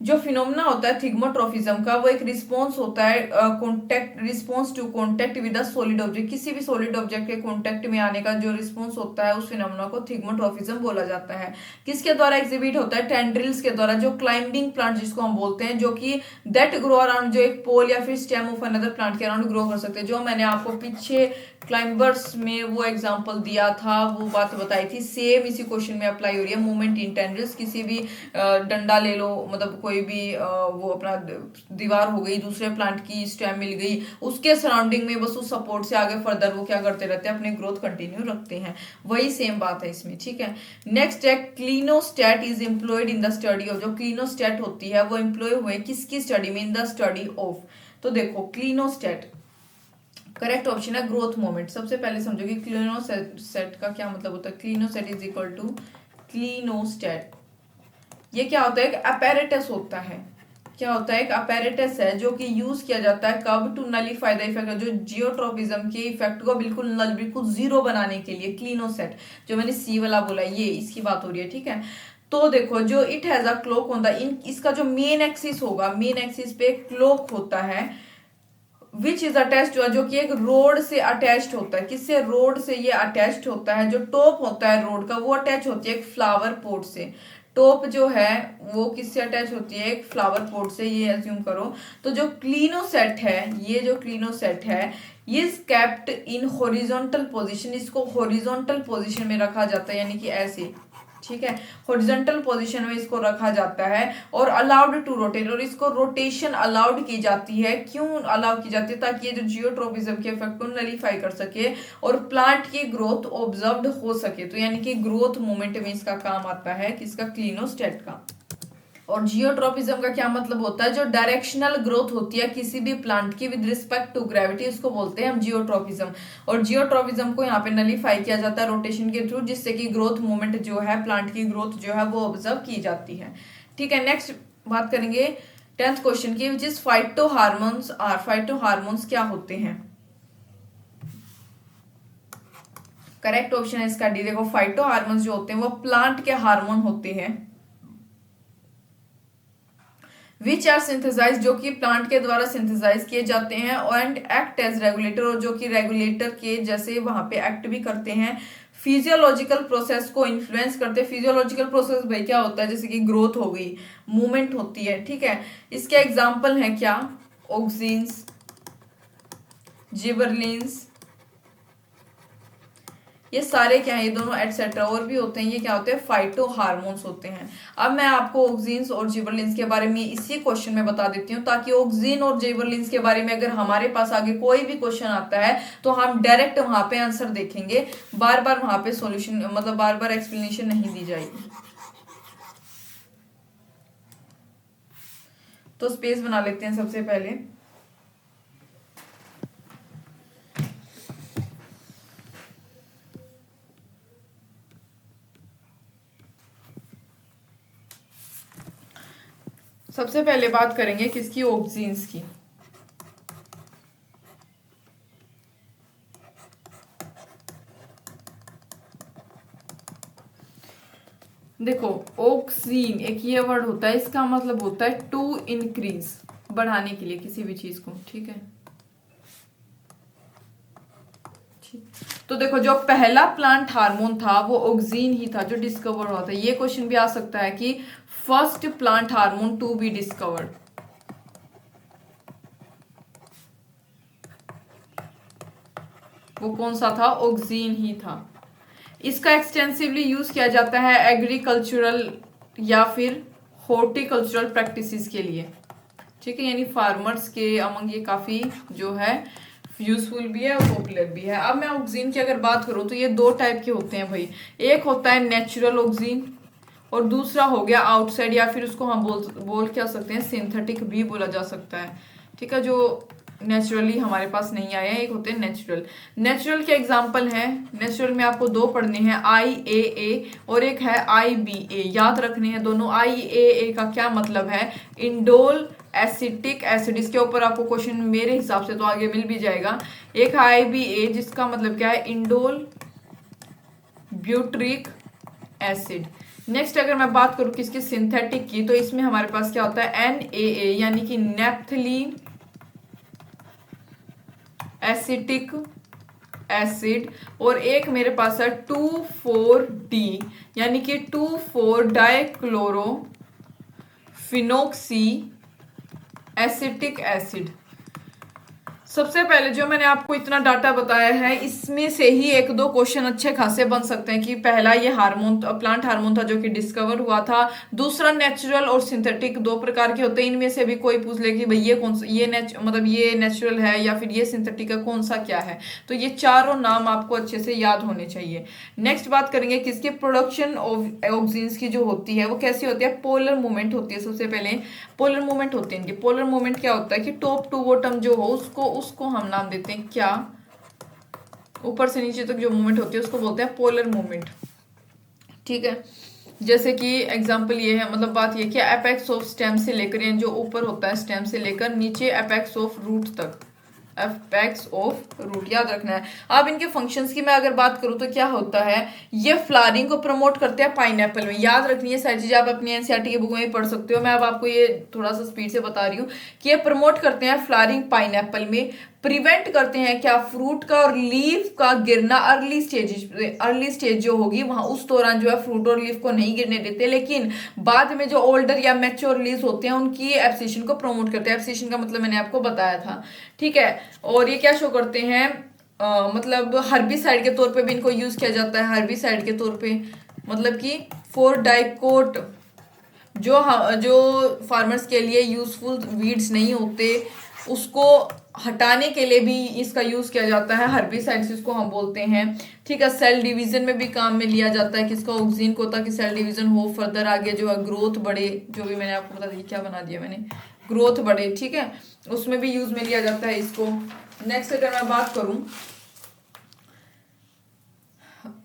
[SPEAKER 1] जो फिनोमेना होता है थिग्मोट्रोफिज्म का, वो एक रिस्पॉन्स होता है contact, response to contact with a solid object. किसी भी सॉलिड ऑब्जेक्ट के कॉन्टेक्ट में आने का जो रिस्पॉन्स होता है उस फिनोमेना को थिग्मोट्रोफिज्म बोला जाता है। किसके द्वारा एग्जिबिट होता है, टेंड्रिल्स के द्वारा, जो क्लाइंबिंग प्लांट जिसको हम बोलते हैं, जो कि दैट ग्रो अराउंड, जो एक पोल या फिर स्टेम ऑफ अनदर प्लांट के अराउंड ग्रो कर सकते हैं। जो मैंने आपको पीछे क्लाइंबर्स में वो एग्जांपल दिया था, वो बात बताई थी, सेम इसी क्वेश्चन में अप्लाई हो रही है। मूवमेंट इन टेंड्रिल्स, किसी भी डंडा ले लो, मतलब कोई भी वो अपना दीवार हो गई, दूसरे प्लांट की स्टेम मिल गई, उसके सराउंडिंग में बस उस सपोर्ट से आगे फर्दर वो क्या करते रहते हैं, अपनी ग्रोथ कंटिन्यू रखते हैं। वही सेम बात है इसमें। ठीक है, नेक्स्ट है, clinostat is employed in the study of. जो क्लिनोस्टेट होती है वो एम्प्लॉय हुए किसकी स्टडी में, इन द स्टडी ऑफ। तो देखो, क्लिनोस्टेट करेक्ट ऑप्शन है ग्रोथ मोमेंट। सबसे पहले समझो कि क्लिनोसेट का क्या मतलब होता है। क्लिनोसेट इज इक्वल टू क्लिनोस्टेट, ये क्या होता है, एक अपैरेटस होता है। क्या होता है, एक अपैरेटस है जो कि यूज किया जाता है कब, टू नलीफाई द इफेक्ट, जो जियोट्रोपिज्म के इफेक्ट को बिल्कुल नल, बिल्कुल जीरो बनाने के लिए। क्लिनोसेट जो मैंने सी वाला बोला, ये इसकी बात हो रही है। ठीक है, तो देखो, जो it has a clock on the, इन इसका जो मेन एक्सिस होगा, मेन एक्सिस पे क्लोक होता है, विच इज अटैच्ड, जो कि एक रोड से अटैच्ड होता है। किससे, रोड से ये अटैच्ड होता है। जो टॉप होता है रोड का वो अटैच होती है एक फ्लावर पोट से। टॉप जो है वो किससे अटैच होती है, एक फ्लावर पोट से, ये एज्यूम करो। तो जो क्लिनोसेट है, ये जो क्लिनोसेट है, ये केप्ट इन हॉरिजॉन्टल पोजीशन, इसको हॉरिजॉन्टल पोजीशन में रखा जाता है, यानी कि ऐसे। ठीक है, हॉरिजॉन्टल पोजीशन में इसको रखा जाता है, और अलाउड टू रोटेट, और इसको रोटेशन अलाउड की जाती है। क्यों अलाउ की जाती है, ताकि ये जो जियोट्रोपिज्म के इफेक्ट को नलीफाई कर सके और प्लांट की ग्रोथ ऑब्जर्व्ड हो सके। तो यानी कि ग्रोथ मोमेंट में इसका काम आता है, किसका, क्लिनोस्टेट का। और जियोट्रोपिज्म का क्या मतलब होता है, जो डायरेक्शनल ग्रोथ होती है किसी भी प्लांट की विद रिस्पेक्ट टू ग्रेविटी, उसको बोलते हैं हम जियोट्रोपिज्म। और जियोट्रोपिज्म को यहाँ पे नलीफाई किया जाता है रोटेशन के थ्रू, जिससे कि ग्रोथ मूवमेंट जो है, प्लांट की ग्रोथ जो है वो ऑब्जर्व की जाती है। ठीक है, नेक्स्ट बात करेंगे 10th क्वेश्चन की, which is phyto hormones are. Phyto hormones क्या होते हैं, करेक्ट ऑप्शन है इसका डी। देखो, फाइटो हार्मोन्स जो होते हैं वो प्लांट के हार्मोन होते हैं, विच आर सिंथेसाइज, जो कि प्लांट के द्वारा सिंथेसाइज किए जाते हैं, एंड एक्ट एज रेगुलेटर, और जो कि रेगुलेटर के जैसे वहां पे एक्ट भी करते हैं। फिजियोलॉजिकल प्रोसेस को इन्फ्लुएंस करते हैं। फिजियोलॉजिकल प्रोसेस भाई क्या होता है, जैसे कि ग्रोथ हो गई, मूवमेंट होती है। ठीक है, इसके एग्जाम्पल है क्या, ऑक्सीन्स, जिबरलिन्स, ये सारे क्या है, ये दोनों एटसेट्रा और भी होते हैं, ये क्या होते हैं, फाइटो हार्मोन्स होते हैं। अब मैं आपको ऑक्सीन्स और जिबरलिन्स के बारे में इसी क्वेश्चन में बता देती हूँ, ताकि ऑक्सीन और जिबरलिन्स के बारे में अगर हमारे पास आगे कोई भी क्वेश्चन आता है तो हम डायरेक्ट वहां पे आंसर देखेंगे, बार बार वहां पे सॉल्यूशन, मतलब बार बार एक्सप्लेनेशन नहीं दी जाएगी। तो स्पेस बना लेते हैं सबसे पहले। सबसे पहले बात करेंगे किसकी, ऑक्सीन्स की। देखो ऑक्सीन एक ये वर्ड होता है, इसका मतलब होता है टू इंक्रीज, बढ़ाने के लिए किसी भी चीज को, ठीक है। तो देखो जो पहला प्लांट हार्मोन था वो ऑक्सीन ही था जो डिस्कवर हुआ था। ये क्वेश्चन भी आ सकता है कि first plant hormone to be discovered, वो कौन सा था, ऑक्सीन ही था। इसका एक्सटेंसिवली यूज किया जाता है एग्रीकल्चरल या फिर हॉर्टिकल्चरल प्रैक्टिसेस के लिए, ठीक है, यानी फार्मर्स के अमंग ये काफी जो है यूजफुल भी है और पॉपुलर भी है। अब मैं ऑक्सीन की अगर बात करूं तो ये दो टाइप के होते हैं भाई, एक होता है नेचुरल ऑक्सीन और दूसरा हो गया आउटसाइड, या फिर उसको हम बोल क्या सकते हैं, सिंथेटिक भी बोला जा सकता है, ठीक है, जो नेचुरली हमारे पास नहीं आया है। एक होते हैं नेचुरल। नेचुरल के एग्जांपल हैं, नेचुरल में आपको दो पढ़ने हैं, IAA और एक है IBA, याद रखने हैं दोनों। IAA का क्या मतलब है, इंडोल एसिटिक एसिड, इसके ऊपर आपको क्वेश्चन मेरे हिसाब से तो आगे मिल भी जाएगा। एक IBA जिसका मतलब क्या है, इंडोल ब्यूट्रिक एसिड। नेक्स्ट अगर मैं बात करूं किसकी, सिंथेटिक की, तो इसमें हमारे पास क्या होता है, NAA यानी कि नेप्थलीन एसिटिक एसिड, और एक मेरे पास है 2,4-D यानी कि 2,4-डाइक्लोरो फिनोक्सी एसिटिक एसिड। सबसे पहले जो मैंने आपको इतना डाटा बताया है, इसमें से ही एक दो क्वेश्चन अच्छे खासे बन सकते हैं कि पहला ये हार्मोन, प्लांट हार्मोन था जो कि डिस्कवर हुआ था, दूसरा नेचुरल और सिंथेटिक, दो प्रकार के होते हैं, इनमें से भी कोई पूछ ले कि भाई ये कौन सा, ये मतलब ये नेचुरल है या फिर ये सिंथेटिक है, कौन सा क्या है। तो ये चारों नाम आपको अच्छे से याद होने चाहिए। नेक्स्ट बात करेंगे किसकी, प्रोडक्शन ऑफ ऑक्सीन्स की जो होती है वो कैसी होती है, पोलर मूवमेंट होती है। सबसे पहले पोलर मूवमेंट होती है इनकी। पोलर मूवमेंट क्या होता है कि टॉप टू बॉटम जो हो उसको हम नाम देते हैं क्या, ऊपर से नीचे तक जो मूवमेंट होती है उसको बोलते हैं पोलर मूवमेंट, ठीक है। जैसे कि एग्जांपल ये है, मतलब बात ये कि एपेक्स ऑफ स्टेम से लेकर, यानी जो ऊपर होता है स्टेम से लेकर नीचे एपेक्स ऑफ रूट तक, एपेक्स ऑफ रूट याद रखना है। अब इनके फंक्शंस की मैं अगर बात करूं तो क्या होता है, ये फ्लावरिंग को प्रमोट करते हैं पाइनएप्पल में। याद रखनी है, सारी चीजें आप अपनी एनसीईआरटी की बुक में ही पढ़ सकते हो, मैं अब आपको ये थोड़ा सा स्पीड से बता रही हूँ कि ये प्रमोट करते हैं फ्लावरिंग पाइनएप्पल में, प्रिवेंट करते हैं क्या, फ्रूट का और लीफ का गिरना, अर्ली स्टेज जो होगी वहां उस दौरान जो है फ्रूट और लीफ को नहीं गिरने देते, लेकिन बाद में जो ओल्डर या मैच्योर लीव्स होते हैं उनकी एब्सिशन को प्रमोट करते हैं। एब्सिशन का मतलब मैंने आपको बताया था, ठीक है। और ये क्या शो करते हैं, मतलब हर्बिसाइड के तौर पे भी इनको यूज किया जाता है, हर्बिसाइड के तौर पे, मतलब कि फॉर डाइकोट, जो फार्मर्स के लिए यूजफुल वीड्स नहीं होते उसको हटाने के लिए भी इसका यूज किया जाता है, हर्बिसाइड्स इसको हम बोलते हैं, ठीक है। सेल डिवीजन में भी काम में लिया जाता है किसका, ऑक्सीन को, ताकि सेल डिवीजन हो, फर्दर आगे जो है ग्रोथ बढ़े, जो भी मैंने आपको बता दिया, क्या बना दिया मैंने, ग्रोथ बढ़े, ठीक है, उसमें भी यूज में लिया जाता है इसको। नेक्स्ट अगर मैं बात करूं,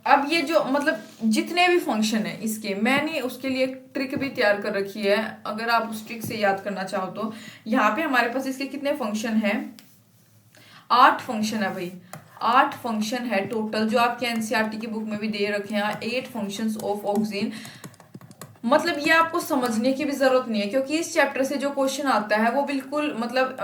[SPEAKER 1] अब ये जो मतलब जितने भी फंक्शन है इसके, मैंने उसके लिए एक ट्रिक भी तैयार कर रखी है, अगर आप उस ट्रिक से याद करना चाहो तो। यहाँ पे हमारे पास इसके कितने फंक्शन है, 8 फंक्शन है भाई, 8 फंक्शन है टोटल, जो आपके एनसीईआरटी की बुक में भी दे रखे हैं, 8 फंक्शंस ऑफ ऑक्सीन। मतलब ये आपको समझने की भी जरूरत नहीं है, क्योंकि इस चैप्टर से जो क्वेश्चन आता है वो बिल्कुल मतलब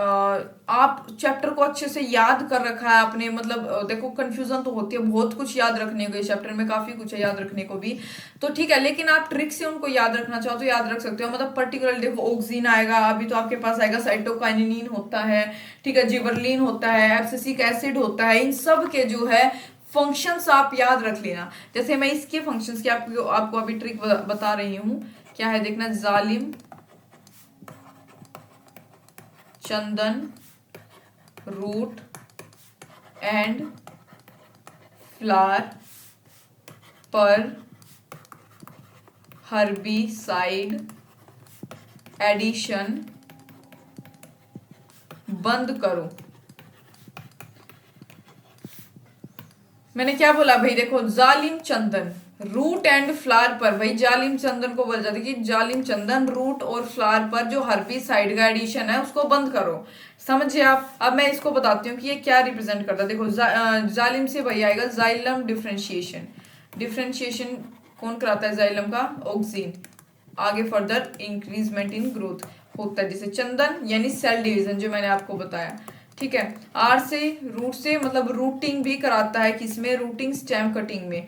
[SPEAKER 1] आप चैप्टर को अच्छे से याद कर रखा है आपने, मतलब देखो कंफ्यूजन तो होती है, बहुत कुछ याद रखने को, इस चैप्टर में काफी कुछ है याद रखने को भी, तो ठीक है, लेकिन आप ट्रिक से उनको याद रखना चाहो तो याद रख सकते हो। मतलब पर्टिकुलर देखो ऑक्सीन आएगा, अभी तो आपके पास आएगा साइटोकाइनिन होता है, ठीक है, जिबरलिन होता है, एब्सिसिक एसिड होता है, इन सब के जो है फंक्शंस आप याद रख लेना। जैसे मैं इसके फंक्शंस की आपको अभी ट्रिक बता रही हूं, क्या है देखना, जालिम, चंदन, रूट एंड फ्लावर पर हर्बिसाइड एडिशन बंद करो। मैंने क्या बोला भाई, देखो जालिम चंदन रूट एंड फ्लावर पर, भाई जालिम चंदन को बोला जाता है कि जालिम चंदन रूट और फ्लावर पर जो हर्बिसाइड का एडिशन है उसको बंद करो। समझे आप। अब मैं इसको बताती हूँ कि ये क्या रिप्रेजेंट करता है। देखो जालिम से भाई आएगा जाइलम डिफ्रेंशिएशन। डिफ्रेंशिएशन कौन कराता है जाइलम का, ऑक्सीन। आगे फर्दर इंक्रीजमेंट इन ग्रोथ होता है। जैसे चंदन यानी सेल डिवीजन जो मैंने आपको बताया, ठीक है। आर से रूट से मतलब रूटिंग भी कराता है, किसमें, रूटिंग स्टेम कटिंग में।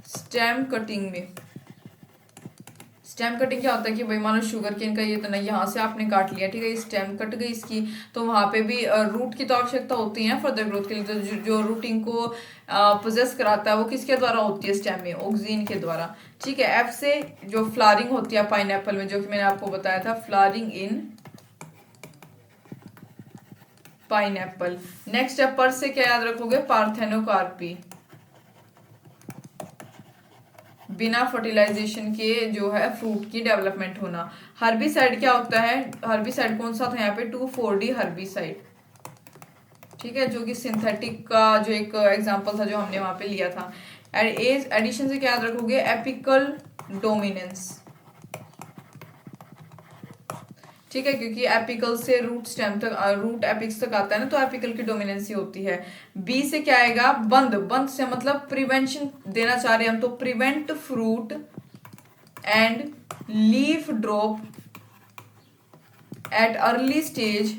[SPEAKER 1] स्टेम कटिंग में, स्टेम कटिंग क्या होता है कि भाई मानो शुगर केन का ये तो नहीं, यहाँ से आपने काट लिया, ठीक है, स्टेम कट गई इसकी, तो वहां पे भी रूट की तो आवश्यकता होती है फर्दर ग्रोथ के लिए। तो जो रूटिंग को पोजेस कराता है वो किसके द्वारा होती है, स्टेम में, ऑक्सीन के द्वारा, ठीक है। एफ से जो फ्लावरिंग होती है पाइनएप्पल में, जो कि मैंने आपको बताया था, फ्लावरिंग इन पाइनएप्पल। नेक्स्ट है पर से क्या याद रखोगे, पार्थेनोकार्पी, बिना फर्टिलाइजेशन के जो है फ्रूट की डेवलपमेंट होना। हर्बिसाइड क्या होता है, हर्बिसाइड कौन सा था यहाँ पे, 2,4-D हर्बिसाइड, ठीक है, जो कि सिंथेटिक का जो एक एग्जांपल था जो हमने वहां पे लिया था। एडिशन से क्या याद रखोगे, एपिकल डोमिनेंस, ठीक है, क्योंकि एपिकल से रूट स्टेम तक, रूट एपिक्स तक आता है ना, तो एपिकल की डोमिनेंसी होती है। बी से क्या आएगा, बंद। बंद से मतलब प्रिवेंशन देना चाह रहे हैं हम, तो prevent fruit and leaf drop at early stage.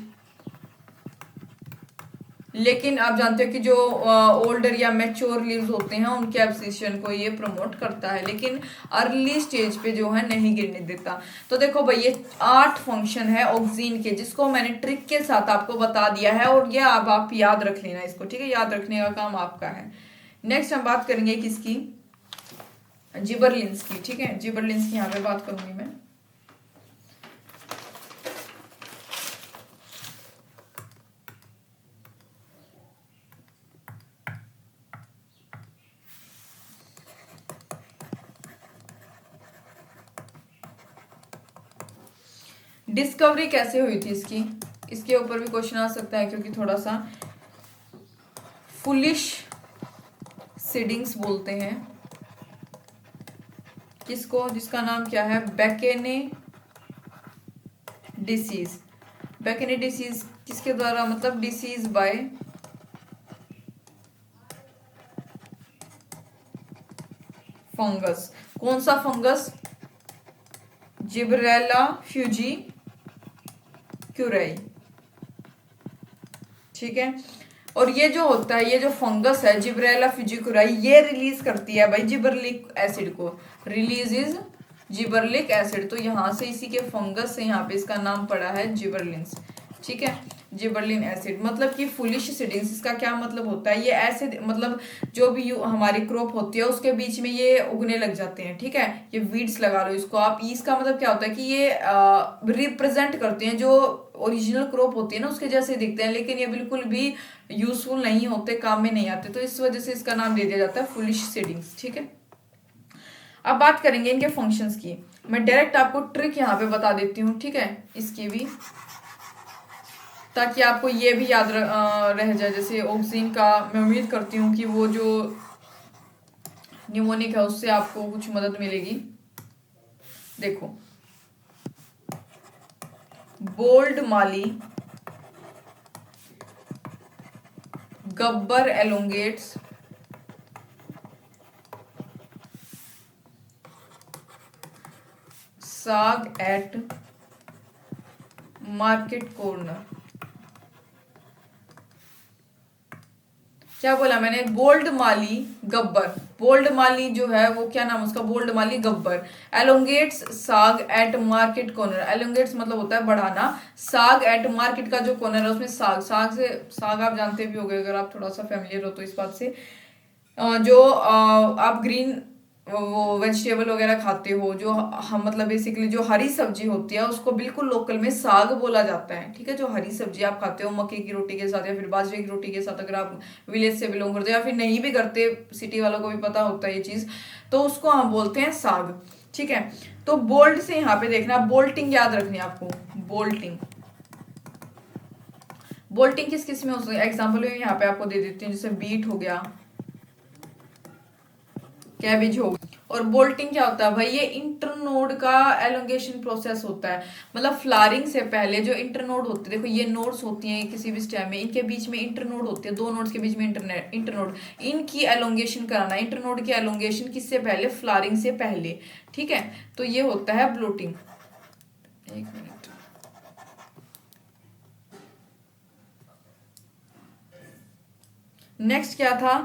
[SPEAKER 1] लेकिन आप जानते हो कि जो ओल्डर या मैच्योर लीव्स होते हैं उनके एब्सिशन को ये प्रमोट करता है, लेकिन अर्ली स्टेज पे जो है नहीं गिरने देता। तो देखो भाई ये 8 फंक्शन है ऑक्सीन के, जिसको मैंने ट्रिक के साथ आपको बता दिया है, और ये अब आप याद रख लेना इसको, ठीक है, याद रखने का काम आपका है। नेक्स्ट हम बात करेंगे किसकी, जिबरलिंस की, ठीक है। जिबरलिंस की यहाँ पे बात करूंगी मैं। डिस्कवरी कैसे हुई थी इसकी, इसके ऊपर भी क्वेश्चन आ सकता है, क्योंकि थोड़ा सा फुलिश सीडिंग्स बोलते हैं किसको, जिसका नाम क्या है, बैकेने डिसीज। बैकेने डिसीज किसके द्वारा, मतलब डिसीज बाय फंगस। कौन सा फंगस, जिब्रेला फ्यूजी क्यूराई, ठीक है। और ये जो होता है, ये जो फंगस है जिब्रेला फ्यूजिकुराई, ये रिलीज करती है भाई जिबरलिक एसिड को, रिलीज इज जिबरलिक एसिड। तो यहाँ से इसी के फंगस से यहाँ पे इसका नाम पड़ा है जिबरलिंस, ठीक है, जिबरलिन एसिड। मतलब कि फुलिश सीडिंग्स, इसका क्या मतलब होता है, ये ऐसे मतलब जो भी हमारी क्रॉप होती है उसके बीच में ये उगने लग जाते हैं, ठीक है, ये वीड्स लगा लो इसको आप। इसका मतलब क्या होता है कि ये रिप्रेजेंट करते हैं जो ओरिजिनल क्रॉप होती है ना उसके जैसे दिखते हैं, लेकिन ये बिल्कुल भी यूजफुल नहीं होते, काम में नहीं आते, तो इस वजह से इसका नाम दे दिया जाता है फुलिश सीडिंग्स, ठीक है। अब बात करेंगे इनके फंक्शंस की। मैं डायरेक्ट आपको ट्रिक यहाँ पे बता देती हूँ, ठीक है, इसकी भी, ताकि आपको ये भी याद रह जाए। जैसे ऑक्सीन का मैं उम्मीद करती हूँ कि वो जो निमोनिक है उससे आपको कुछ मदद मिलेगी। देखो बोल्ड माली गब्बर एलोंगेट्स साग एट मार्केट कॉर्नर। क्या बोला मैंने, बोल्ड माली गब्बर, बोल्ड माली जो है वो क्या नाम उसका, बोल्ड माली गब्बर, एलोंगेट्स साग एट मार्केट कॉर्नर। एलोंगेट्स मतलब होता है बढ़ाना, साग एट मार्केट का जो कॉर्नर है उसमें साग, साग से, साग आप जानते भी होंगे अगर आप थोड़ा सा फैमिलियर हो तो इस बात से, जो आप ग्रीन वो वेजिटेबल वगैरह खाते हो, जो हम मतलब बेसिकली जो हरी सब्जी होती है उसको बिल्कुल लोकल में साग बोला जाता है, ठीक है। जो हरी सब्जी आप खाते हो मक्के की रोटी के साथ या फिर बाजरे की रोटी के साथ, अगर आप विलेज से बिलोंग करते हो या फिर नहीं भी करते, सिटी वालों को भी पता होता है ये चीज, तो उसको हम बोलते हैं साग, ठीक है। तो बोल्ट से यहाँ पे देखना, बोल्टिंग याद रखनी है आपको, बोल्टिंग, बोल्टिंग किस किस में हो सकती है, एग्जाम्पल में यहाँ पे आपको दे देती हूँ, जैसे बीट हो गया, कैबेज हो गया। और बोल्टिंग क्या होता है भाई, ये इंटरनोड का एलोंगेशन प्रोसेस होता है, मतलब फ्लावरिंग से पहले जो इंटरनोड होते हैं, देखो ये नोड्स होती हैं किसी भी स्टेम में, इनके बीच में इंटरनोड होते हैं, दो नोड्स के बीच में इंटरनोड, इनकी एलोंगेशन कराना, इंटरनोड की एलोंगेशन किससे पहले, फ्लावरिंग से पहले, ठीक है। तो ये होता है ब्लोटिंग। एक मिनट, नेक्स्ट क्या था,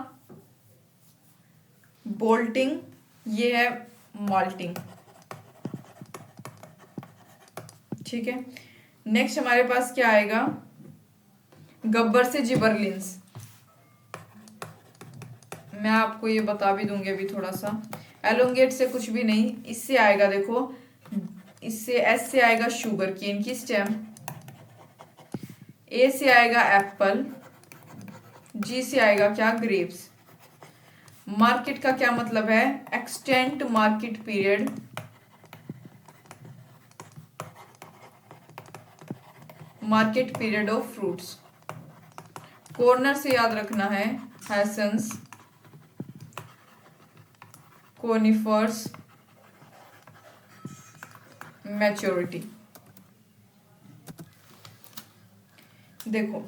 [SPEAKER 1] बोल्टिंग, ये है मॉल्टिंग, ठीक है। नेक्स्ट हमारे पास क्या आएगा, गब्बर से जिबरलिंस, मैं आपको ये बता भी दूंगी अभी थोड़ा सा, एलोंगेट से कुछ भी नहीं, इससे आएगा, देखो इससे एस से आएगा शुगर केन की स्टेम, ए से आएगा एप्पल, जी से आएगा क्या, ग्रेप्स। मार्केट का क्या मतलब है, extent market period, market period of fruits. Corner से याद रखना है, हैसन्स, कोनिफर्स, मैच्योरिटी। देखो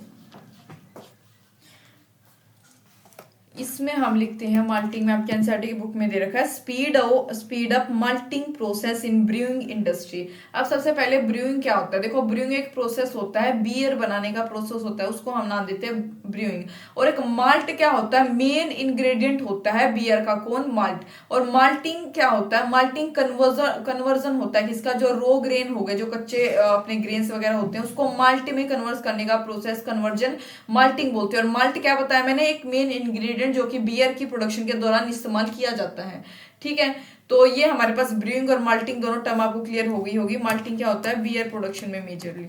[SPEAKER 1] इसमें हम लिखते हैं माल्टिंग में, आपके एनसीईआरटी की बुक में दे रखा है, speed up malting process in brewing industry. अब सबसे पहले ब्रूइंग क्या होता है, देखो ब्रूइंग एक प्रोसेस होता है, बियर बनाने का प्रोसेस होता है, उसको हम नाम देते हैं ब्रूइंग। और एक माल्ट क्या होता है, मेन इंग्रेडिएंट होता है बियर का, कौन, माल्ट। और माल्टिंग क्या होता है, माल्टिंग कन्वर्जन होता है किसका, जो रो ग्रेन हो गए, जो कच्चे अपने ग्रेन्स वगैरह होते हैं, उसको माल्ट में कन्वर्ट करने का प्रोसेस कन्वर्जन माल्टिंग बोलते हैं। और माल्ट क्या बताया मैंने, एक मेन इंग्रेडिएंट जो कि बियर की प्रोडक्शन के दौरान इस्तेमाल किया जाता है, ठीक है। तो ये हमारे पास ब्रूइंग और माल्टिंग दोनों टर्म आपको क्लियर हो गई होगी। माल्टिंग क्या होता है, बियर प्रोडक्शन में मेजरली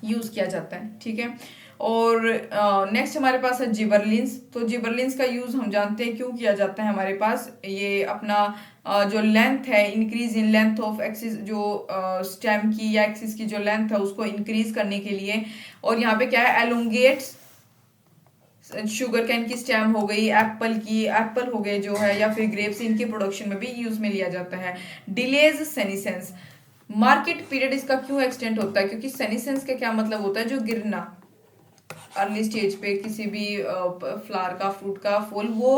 [SPEAKER 1] यूज किया जाता है, ठीक है। और नेक्स्ट हमारे पास है जिबरलिंस। तो जिबरलिंस का यूज हम जानते हैं क्यों किया जाता है, हमारे पास ये अपना जो लेंथ है, increase in length of axis, जो स्टेम की या एक्सिस की जो लेंथ है उसको इंक्रीज करने के लिए। और यहाँ पे क्या है, एलोंगेट्स, शुगर कैन की स्टेम हो गई, एप्पल हो गए जो है, या फिर ग्रेप्स, इनके प्रोडक्शन में भी यूज में लिया जाता है। डिलेज सेनिसेंस, मार्केट पीरियड इसका क्यों एक्सटेंड होता है, क्योंकि सेनिसेंस का क्या मतलब होता है, जो गिरना अर्ली स्टेज पे किसी भी फ्लावर का, फ्रूट का फूल, वो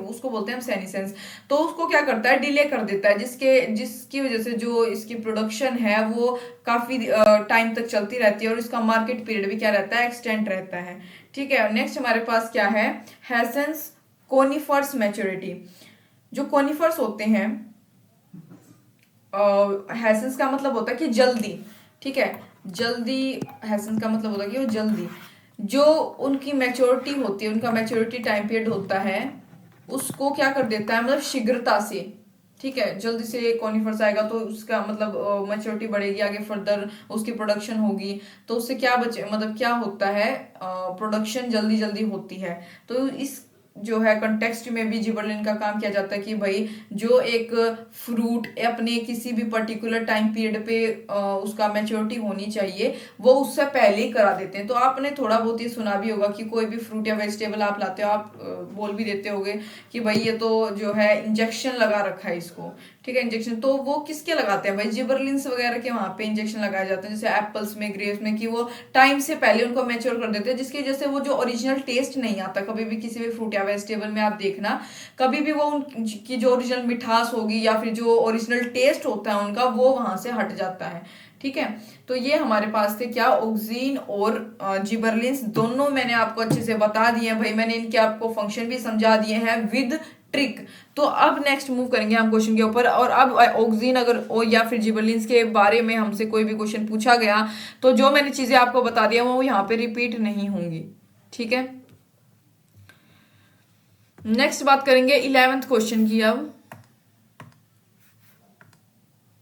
[SPEAKER 1] उसको बोलते हैं हम सेनिसेंस। तो उसको क्या करता है, डिले कर देता है, जिसकी वजह से जो इसकी प्रोडक्शन है वो काफी टाइम तक चलती रहती है, और इसका मार्केट पीरियड भी क्या रहता है, एक्सटेंड रहता है, ठीक है। नेक्स्ट हमारे पास क्या है, हैसेंस कोनिफर्स मैच्योरिटी। जो कोनिफर्स होते हैं, हैसेंस का मतलब होता है कि जल्दी, ठीक है, जल्दी, हैसेंस का मतलब होता है कि वो जल्दी, जो उनकी मैच्योरिटी होती है, उनका मैच्योरिटी टाइम पीरियड होता है, उसको क्या कर देता है, मतलब शीघ्रता से, ठीक है, जल्दी से कॉनिफर्स आएगा तो उसका मतलब मैच्योरिटी बढ़ेगी, आगे फर्दर उसकी प्रोडक्शन होगी, तो उससे क्या बचे, मतलब क्या होता है, प्रोडक्शन जल्दी जल्दी होती है। तो इस जो है कंटेक्स्ट में भी जिबरलिन का काम किया जाता है कि भाई जो एक फ्रूट अपने किसी भी पर्टिकुलर टाइम पीरियड पे उसका मैच्योरिटी होनी चाहिए, वो उससे पहले ही करा देते हैं। तो आपने थोड़ा बहुत ये सुना भी होगा कि कोई भी फ्रूट या वेजिटेबल आप लाते हो, आप बोल भी देते होगे कि भाई ये तो जो है इंजेक्शन लगा रखा है इसको, ठीक है, इंजेक्शन। तो वो किसके लगाते हैं भाई, जिबरलिंस वगैरह के वहां पे इंजेक्शन लगाए जाते हैं, जैसे एप्पल्स में, ग्रेप्स में, कि वो टाइम से पहले उनको मैच्योर कर देते हैं, जिसकी वजह से वो जो ओरिजिनल टेस्ट नहीं आता कभी भी किसी भी फ्रूट या वेजिटेबल में, आप देखना कभी भी वो उनकी जो ओरिजिनल मिठास होगी या फिर जो ओरिजिनल टेस्ट होता है उनका, वो वहां से हट जाता है, ठीक है। तो ये हमारे पास थे क्या, ऑक्सीन और जिबरलिंस, दोनों मैंने आपको अच्छे से बता दिए हैं भाई, मैंने इनके आपको फंक्शन भी समझा दिए हैं विद ट्रिक। तो अब नेक्स्ट मूव करेंगे हम क्वेश्चन के ऊपर। और अब ऑक्सीन अगर या फिर जिबरलिंस के बारे में हमसे कोई भी क्वेश्चन पूछा गया तो जो मैंने चीजें आपको बता दिया वो यहाँ पे रिपीट नहीं होंगी, ठीक है। नेक्स्ट बात करेंगे 11th क्वेश्चन की अब,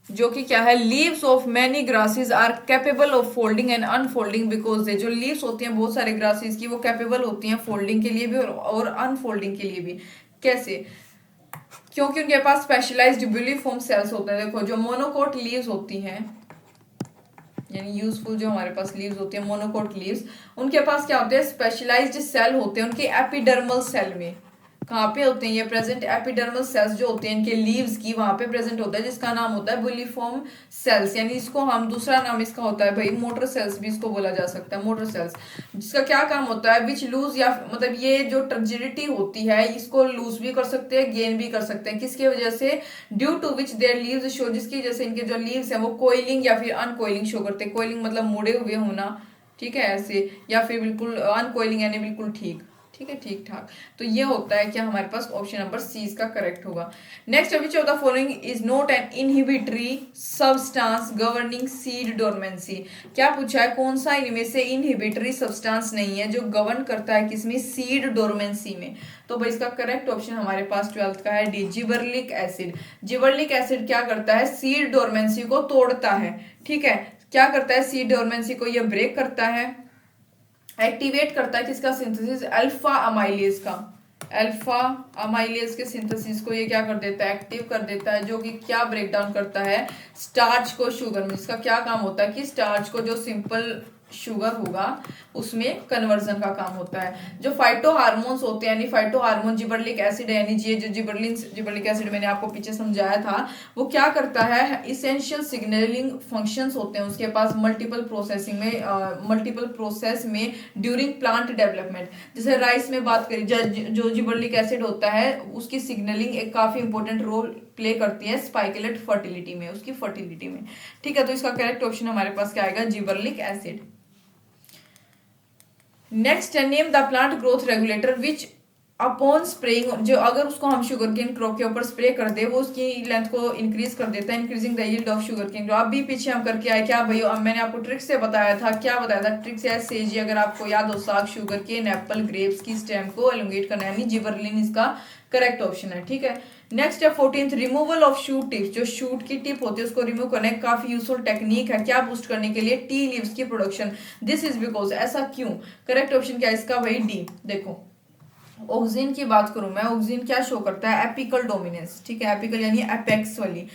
[SPEAKER 1] जो कि क्या है, leaves of many grasses are capable of folding and unfolding because they, जो लीव्स होती हैं बहुत सारे ग्रासेस की, वो कैपेबल होती हैं फोल्डिंग के लिए भी और अनफोल्डिंग के लिए भी। कैसे, क्योंकि उनके पास स्पेशलाइज्ड ब्यूलिफॉर्म सेल्स होते हैं। देखो जो मोनोकोट लीव्स होती हैं, यानी यूजफुल जो हमारे पास लीव्स होती है, मोनोकोट लीव्स, उनके पास क्या होते हैं, स्पेशलाइज्ड सेल होते हैं उनके एपिडर्मल सेल में। कहाँ पे होते हैं ये प्रेजेंट, एपिडर्मल सेल्स जो होते हैं इनके लीव्स की, वहां पे प्रेजेंट होता है, जिसका नाम होता है बुलिफॉर्म सेल्स, यानी इसको हम दूसरा नाम इसका होता है भाई मोटर सेल्स भी इसको बोला जा सकता है, मोटर सेल्स, जिसका क्या काम होता है, विच लूज या मतलब ये जो टर्जिडिटी होती है इसको लूज भी कर सकते हैं, गेन भी कर सकते हैं, किसकी वजह से, due to which their leaves show, जिसकी वजह से इनके जो लीव्स हैं वो कोइलिंग या फिर अनकोइलिंग शो करते हैं। कोइलिंग मतलब मुड़े हुए होना, ठीक है ऐसे, या फिर बिल्कुल अनकोइलिंग यानी बिल्कुल ठीक, ठीक है ठीक ठाक। तो ये होता है कि हमारे पास ऑप्शन नंबर सी इसका करेक्ट होगा। Next, which of the following is not an inhibitory substance governing seed dormancy. क्या पूछा है, कौन सा इनमें से इनहिबिटरी सब्सटेंस नहीं है जो गवर्न करता है किसमें, सीड डोरमेंसी में। तो भाई इसका करेक्ट ऑप्शन हमारे पास 12th का है डी, जिबरलिक एसिड। जिबरलिक एसिड क्या करता है, सीड डोरमेंसी को तोड़ता है, ठीक है, क्या करता है, सीड डोरमेंसी को ये ब्रेक करता है, एक्टिवेट करता है किसका सिंथेसिस, अल्फा अमाइलेज का, अल्फा अमाइलेज के सिंथेसिस को ये क्या कर देता है, एक्टिव कर देता है, जो कि क्या ब्रेक डाउन करता है, स्टार्च को शुगर में। इसका क्या काम होता है कि स्टार्च को जो सिंपल शुगर होगा उसमें कन्वर्जन का काम होता है। जो फाइटो हार्मोन्स होते हैं यानी फाइटो हार्मोन जिबरलिक एसिड है, यानी ये जो जिबरलिक एसिड मैंने आपको पीछे समझाया था, वो क्या करता है, इसेंशियल सिग्नलिंग फंक्शंस होते हैं उसके पास मल्टीपल प्रोसेसिंग में, मल्टीपल प्रोसेस में ड्यूरिंग प्लांट डेवलपमेंट। जैसे राइस में बात करें, जो जिबरलिक एसिड होता है उसकी सिग्नलिंग एक काफी इंपॉर्टेंट रोल प्ले करती है स्पाइकुलेट फर्टिलिटी में, उसकी फर्टिलिटी में, ठीक है। तो इसका करेक्ट ऑप्शन हमारे पास क्या आएगा, जिबरलिक एसिड। नेक्स्ट है, name the plant growth regulator which upon spraying, जो अगर उसको हम शुगर केन क्रॉप के ऊपर स्प्रे कर दे वो उसकी लेंथ को इंक्रीज कर देता है, increasing the yield of sugarcane. जो आप भी पीछे हम करके आए क्या भाई, मैंने आपको ट्रिक से बताया था, क्या बताया था, ट्रिक से ऐसे जी अगर आपको याद हो, साग, शुगर केन, एप्पल, ग्रेप्स की स्टेम को एलोंगेट करना, यानी जिबरलिन इसका करेक्ट ऑप्शन है, ठीक है। नेक्स्ट है 14th, removal of shoot tips. जो शूट की टिप होती है उसको रिमूव करने का काफी यूजफुल टेक्निक है, क्या बूस्ट करने के लिए, टी लीव्स की प्रोडक्शन। दिस इज बिकॉज, ऐसा क्यों, करेक्ट ऑप्शन क्या है इसका भाई डी। देखो ऑक्सिन की बात करूं मैं, ऑक्सिन क्या शो करता है, एपिकल डोमिनेंस, ठीक है, एपिकल यानी एपेक्स वाली।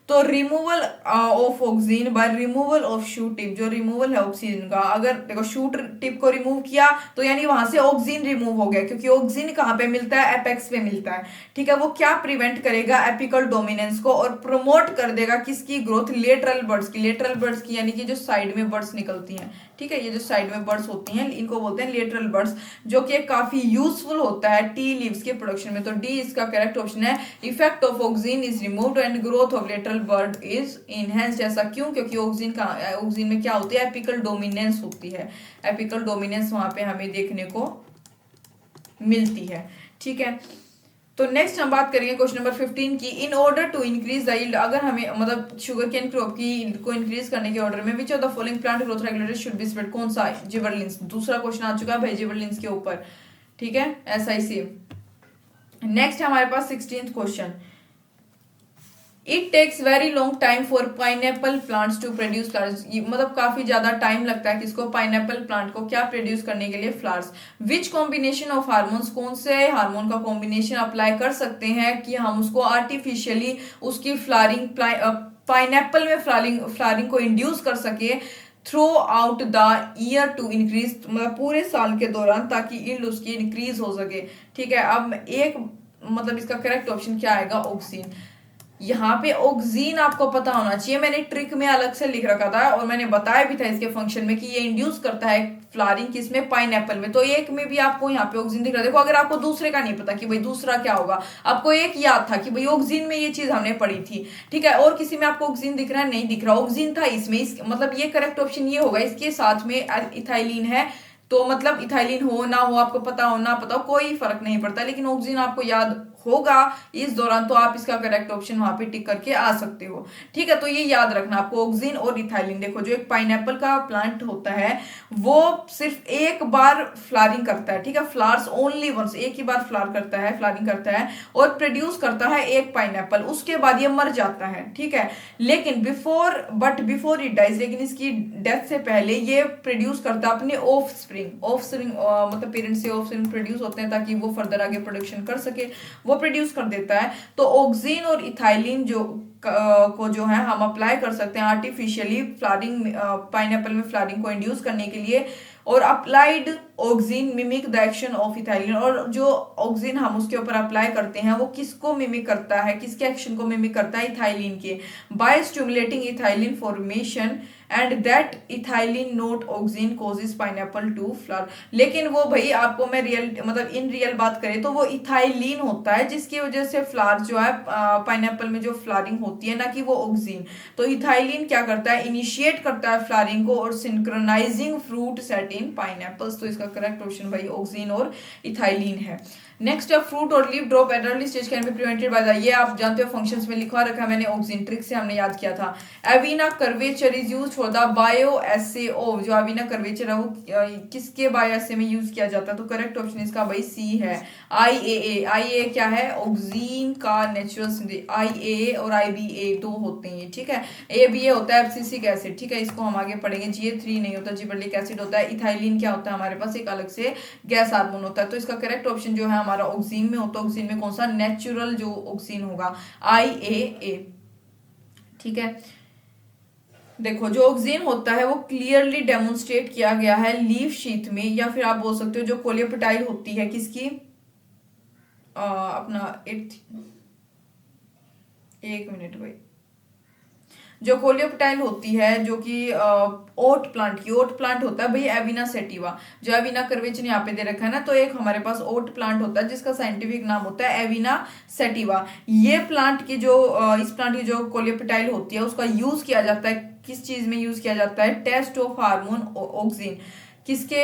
[SPEAKER 1] तो removal of auxin by removal of shoot tip, जो रिमूवल है ऑक्सीजन का, अगर देखो शूट टिप को रिमूव किया तो यानी वहां से ऑक्सिन रिमूव हो गया, क्योंकि ऑक्सिन कहाँ पे मिलता है, एपेक्स पे मिलता है, ठीक है। वो क्या प्रिवेंट करेगा, एपिकल डोमिनेंस को, और प्रमोट कर देगा किसकी ग्रोथ, लेटरल बर्ड्स की, लेटरल बर्ड्स की यानी कि जो साइड में बर्ड्स निकलती हैं, ठीक है, ये जो साइड में बर्ड्स होती हैं इनको बोलते हैं लेटरल बर्ड्स, जो कि काफी यूजफुल होता है टी लीव्स के प्रोडक्शन में। तो डी इसका करेक्ट ऑप्शन है। Effect of auxin is removed and growth of lateral bird is enhanced. ऐसा क्यों, क्योंकि ऑक्सिन में क्या होती है, एपिकल डोमिनेंस होती है, एपिकल डोमिनेंस वहां पे हमें देखने को मिलती है, ठीक है। तो नेक्स्ट हम बात करेंगे क्वेश्चन नंबर 15 की, in order to increase the yield, अगर हमें मतलब शुगर केन क्रॉप की यील्ड को इंक्रीज करने के ऑर्डर में which of the following plant growth regulator should be spread, कौन सा, जिबरलिंस। दूसरा क्वेश्चन आ चुका है भाई जिबरलिंस के ऊपर, ठीक है, ऐसा ही सेम। नेक्स्ट हमारे पास 16th question, it takes very long time for pineapple plants to produce flowers, मतलब काफी ज्यादा टाइम लगता है किसको, पाइनएप्पल प्लांट को क्या प्रोड्यूस करने के लिए, flowers. Which combination of hormones, कौन से हार्मोन का कॉम्बिनेशन अप्लाई कर सकते हैं कि हम उसको आर्टिफिशियली उसकी फ्लावरिंग, पाइनएप्पल में फ्लावरिंग को इंड्यूस कर सके throughout the year to increase, मतलब पूरे साल के दौरान, ताकि यील्ड उसकी इंक्रीज हो सके, ठीक है। अब एक मतलब इसका करेक्ट ऑप्शन क्या आएगा, ऑक्सिन। यहाँ पे ऑक्सिन आपको पता होना चाहिए, मैंने ट्रिक में अलग से लिख रखा था और मैंने बताया भी था इसके फंक्शन में कि ये इंड्यूस करता है फ्लावरिंग किसमें, पाइनएप्पल में। तो एक में भी आपको यहाँ पे ऑक्सिन दिख रहा है। देखो अगर आपको दूसरे का नहीं पता कि भाई दूसरा क्या होगा, आपको एक याद था कि भाई ऑक्सिन में ये चीज हमने पढ़ी थी, ठीक है, और किसी में आपको ऑक्सिन दिख रहा है, नहीं दिख रहा, ऑक्सिन था इसमें, मतलब ये करेक्ट ऑप्शन ये होगा। इसके साथ में इथाइलिन है, तो मतलब इथाइलिन हो ना हो, आपको पता हो ना पता हो, कोई फर्क नहीं पड़ता, लेकिन ऑक्सिन आपको याद होगा इस दौरान, तो आप इसका करेक्ट ऑप्शन वहां पे टिक करके आ सकते हो, ठीक है। तो ये याद रखना आपको, ऑक्सिन और इथाइलिन। देखो जो एक पाइनएप्पल का प्लांट होता है वो सिर्फ एक बार फ्लावरिंग करता है, ठीक है, फ्लावर्स ओनली वंस, एक ही बार फ्लावर करता है, फ्लावरिंग करता है और प्रोड्यूस करता है एक पाइनएप्पल, उसके बाद ये मर जाता है, ठीक है। लेकिन बिफोर इट डाइज, लेकिन इसकी डेथ से पहले ये प्रोड्यूस करता है अपने ऑफ स्प्रिंग मतलब पेरेंट्स से ऑफ स्प्रिंग प्रोड्यूस होते हैं ताकि वो फर्दर आगे प्रोडक्शन कर सके। वो प्रोड्यूस कर देता है। तो ऑक्सीन और इथाइलिन को जो है हम अप्लाई कर सकते हैं आर्टिफिशियली फ्लावरिंग, पाइनएप्पल में फ्लावरिंग को इंड्यूस करने के लिए। और applied oxygen mimic the action of ethylene, और जो ऑक्सीन हम उसके ऊपर अप्लाई करते हैं वो किसको मिमिक करता है, किसके एक्शन को मिमिक करता है, इथाइलिन के, by stimulating ethylene formation and that ethylene not auxin causes pineapple to flower. लेकिन वो भाई आपको मैं रियल मतलब इन रियल बात करें तो वो इथाइलिन होता है जिसकी वजह से फ्लावर जो है पाइनएप्पल में जो फ्लावरिंग होती है, ना कि वो ऑक्सीन। तो इथाइलिन क्या करता है, इनिशिएट करता है फ्लावरिंग को और सिंक्रोनाइजिंग फ्रूट सेट इन पाइनएप्पल्स। तो इसका करेक्ट ऑप्शन भाई ऑक्सीन और इथाइलिन है। नेक्स्ट है फ्रूट और leaf drop at early stage can be prevented by the, ये आप जानते हो फंक्शंस में लिखवा रखा है मैंने, ऑक्सीन ट्रिक से हमने याद किया था। एविना curvature is used for the bio essay of, जो एविना कर्वेचर है वो किसके बायो एसे में यूज किया जाता है, तो करेक्ट ऑप्शन इसका भाई सी है, आईएए। आईएए क्या है, ऑक्सीन का नेचुरल सिंथेसिस। आईएए और आईबीए दो होते हैं, ठीक है। एबीए होता है एब्सिसिक एसिड, ठीक है, इसको हम आगे पढ़ेंगे। जीए3 नहीं होता, जिबरेलिक एसिड होता है। इथाइलिन क्या होता है हमारे पास, एक अलग से गैस हार्मोन होता है। तो इसका करेक्ट ऑप्शन जो है हमारा ऑक्सीन में होता है। ऑक्सीन में कौन सा, नेचुरल जो ऑक्सीन होगा, आईएए, ठीक है। देखो जो ऑक्सीन होता है वो क्लियरली डेमोन्स्ट्रेट किया गया है लीफ शीथ में, या फिर आप बोल सकते हो जो कोलियोपेटाइल होती है किसकी, अपना एक मिनट भाई, जो कोलियोपेटाइल होती है जो कि ओट प्लांट की, ओट प्लांट होता है भाई एविना सेटिवा, जो एविना कर्वेचर यहाँ पे दे रखा है ना, तो एक हमारे पास ओट प्लांट होता है जिसका साइंटिफिक नाम होता है एविना सेटिवा। ये प्लांट की जो इस प्लांट की जो कोलियोपेटाइल होती है उसका यूज किया जाता है, किस चीज में यूज किया जाता है, टेस्ट ऑफ हार्मोन ऑक्सीन, किसके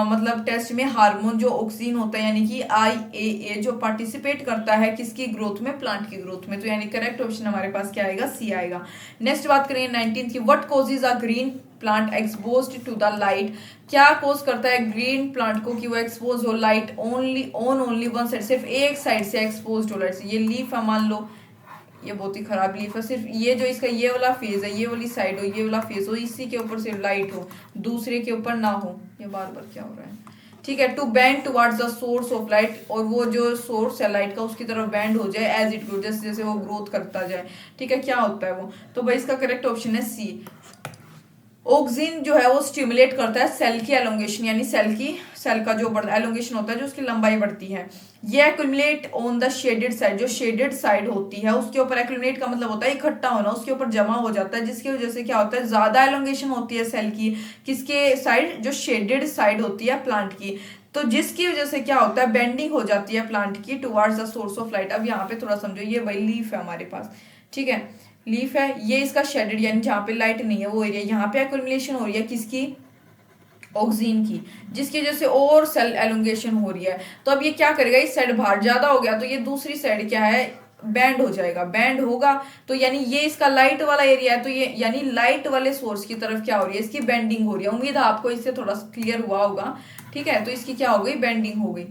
[SPEAKER 1] मतलब टेस्ट में, हार्मोन जो ऑक्सीन होता है यानी कि आईएए जो पार्टिसिपेट करता है किसकी ग्रोथ में, प्लांट की ग्रोथ में। तो यानी करेक्ट ऑप्शन हमारे पास क्या आएगा, सी आएगा। नेक्स्ट बात करेंगे 19 की, what causes a green plant exposed to the light, क्या कोज करता है ग्रीन प्लांट को कि वो एक्सपोज हो light only on only one side, सिर्फ एक साइड से एक्सपोज हो लाइट से। ये लीफ है मान लो, ये बहुत ही खराब लीफ है, सिर्फ ये जो इसका ये वाला फेज है, ये वाली साइड हो, ये वाला फेज हो, इसी के ऊपर सिर्फ लाइट हो, दूसरे के ऊपर ना हो। ये बार बार क्या हो रहा है, ठीक है। To bend towards the source of light, और वो जो सोर्स है लाइट का उसकी तरफ बैंड हो जाए एज इट ग्रो, जैसे जैसे वो ग्रोथ करता जाए, ठीक है। क्या होता है वो, तो भाई इसका करेक्ट ऑप्शन है सी। ऑक्सीन जो है वो स्टिमुलेट करता है सेल की एलोंगेशन, यानी सेल का जो एलोंगेशन होता है, जो उसकी लंबाई बढ़ती है। ये accumulate on the shaded side, जो शेडेड साइड होती है उसके ऊपर, एक्यूमुलेट का मतलब होता है इकट्ठा होना, उसके ऊपर जमा हो जाता है, जिसकी वजह से क्या होता है, ज्यादा एलोंगेशन होती है सेल की, किसके साइड, जो शेडेड साइड होती है प्लांट की। तो जिसकी वजह से क्या होता है, बेंडिंग हो जाती है प्लांट की towards the source of light. अब यहाँ पे थोड़ा समझो, ये वही लीफ है हमारे पास, ठीक है, लीफ है, ये इसका शेडेड यानी जहाँ पे लाइट नहीं है वो एरिया, यहाँ पे एक्यूमुलेशन हो रही है किसकी, ऑक्सीन की, जिसकी वजह से और सेल एलोंगेशन हो रही है। तो अब ये क्या करेगा, इस साइड बाहर ज्यादा हो गया तो ये दूसरी साइड क्या है, बैंड हो जाएगा, बैंड होगा तो यानी ये इसका लाइट वाला एरिया है, तो ये यानी लाइट वाले सोर्स की तरफ क्या हो रही है, इसकी बेंडिंग हो रही है। उम्मीद है आपको इससे थोड़ा क्लियर हुआ होगा, ठीक है। तो इसकी क्या हो गई, बेंडिंग हो गई।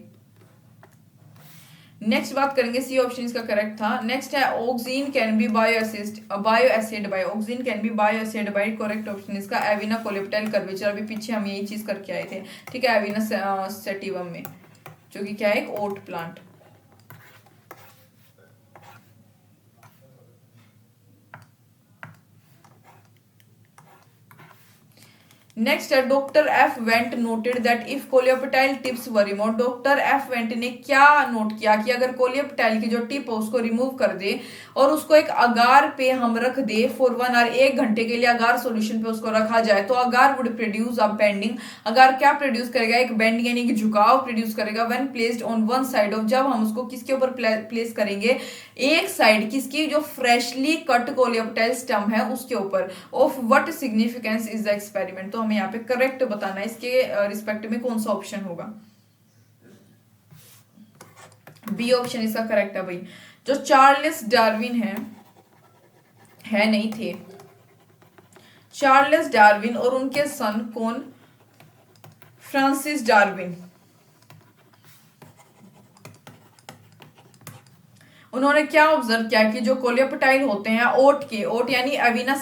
[SPEAKER 1] नेक्स्ट बात करेंगे, सी ऑप्शन इसका करेक्ट था। नेक्स्ट है auxin can be bioassayed by, auxin can be bioassayed by, correct option इसका एविना कोलियोपेटाइल कर्वेचर। अभी पीछे हम यही चीज करके आए थे, ठीक है, एविना सेटिवम में, जो कि क्या है, एक ओट प्लांट। नेक्स्ट है doctor F Went noted that if coleoptile tips were remove, doctor F Went ने क्या नोट किया कि अगर कोलियोपेटाइल की जो टिप हो उसको रिमूव कर दे और उसको एक अगार पे हम रख दे फॉर 1 आवर, 1 घंटे के लिए अगार सॉल्यूशन पे उसको रखा जाए, तो अगार वुड प्रोड्यूस अ बेंडिंग, अगार क्या प्रोड्यूस करेगा, एक बेंडिंग यानी कि झुकाव प्रोड्यूस करेगा when placed on one side of, जब हम उसको किसके ऊपर प्लेस करेंगे, एक साइड किसकी, जो फ्रेशली कट कोलियोपेटाइल स्टम है उसके ऊपर, of what significance is the experiment. तो हमें यहाँ पे करेक्ट बताना है इसके रिस्पेक्ट में कौन सा ऑप्शन होगा, बी ऑप्शन इसका करेक्ट है भाई। जो चार्ल्स डार्विन है नहीं थे, चार्ल्स डार्विन और उनके सन कौन, फ्रांसिस डार्विन, उन्होंने क्या ऑब्जर्व किया कि जो कोलियोपेटाइल होते हैं ओट के, ओट यानी एविना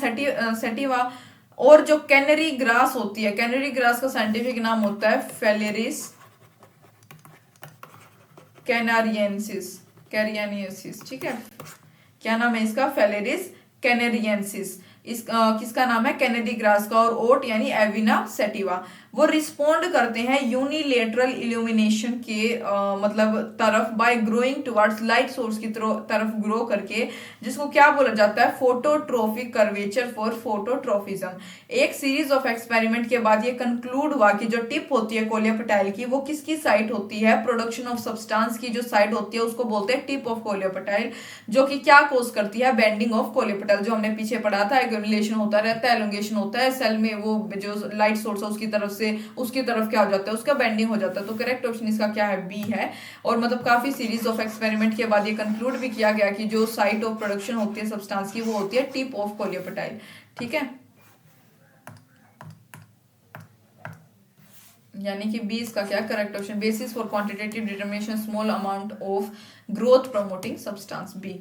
[SPEAKER 1] सेटिवा, और जो कैनरी ग्रास होती है, कैनरी ग्रास का साइंटिफिक नाम होता है फेलेरिस कैनारियंसिस, कैरियानियसिस, ठीक है। क्या नाम है इसका? फेलेरिस कैनेरियंसिस। इस किसका नाम है? कैनेडी ग्रास का। और ओट यानी एविना सेटिवा। वो रिस्पोंड करते हैं यूनिलेटरल इल्यूमिनेशन के मतलब तरफ by growing towards light source की तरफ ग्रो करके, जिसको क्या बोला जाता है? Phototropic curvature for phototropism. एक सीरीज ऑफ एक्सपेरिमेंट के बाद ये कंक्लूड हुआ कि जो टिप होती है कोलियोपेटाइल की, वो किसकी साइट होती है? प्रोडक्शन ऑफ सब्सटेंस की जो साइट होती है उसको बोलते हैं टिप ऑफ कोलियोपेटाइल, जो कि क्या कोज करती है? Bending of coleoptile. जो हमने पीछे पढ़ा था, एक्यूमुलेशन होता रहता है, एलोंगेशन होता है सेल में, वो जो लाइट सोर्स है उसकी तरफ से उसकी तरफ क्या हो जाता है? उसका बेंडिंग हो जाता है। तो करेक्ट ऑप्शन इसका क्या है? बी है। और मतलब काफी सीरीज ऑफ एक्सपेरिमेंट के बाद ये कंक्लूड भी किया गया कि जो साइट ऑफ प्रोडक्शन होती है सब्सटेंस की, वो होती है टिप ऑफ कोलियोपेटाइल, ठीक है। यानी कि बी इसका क्या correct option? Basis for quantitative determination small amount of growth promoting substance, B.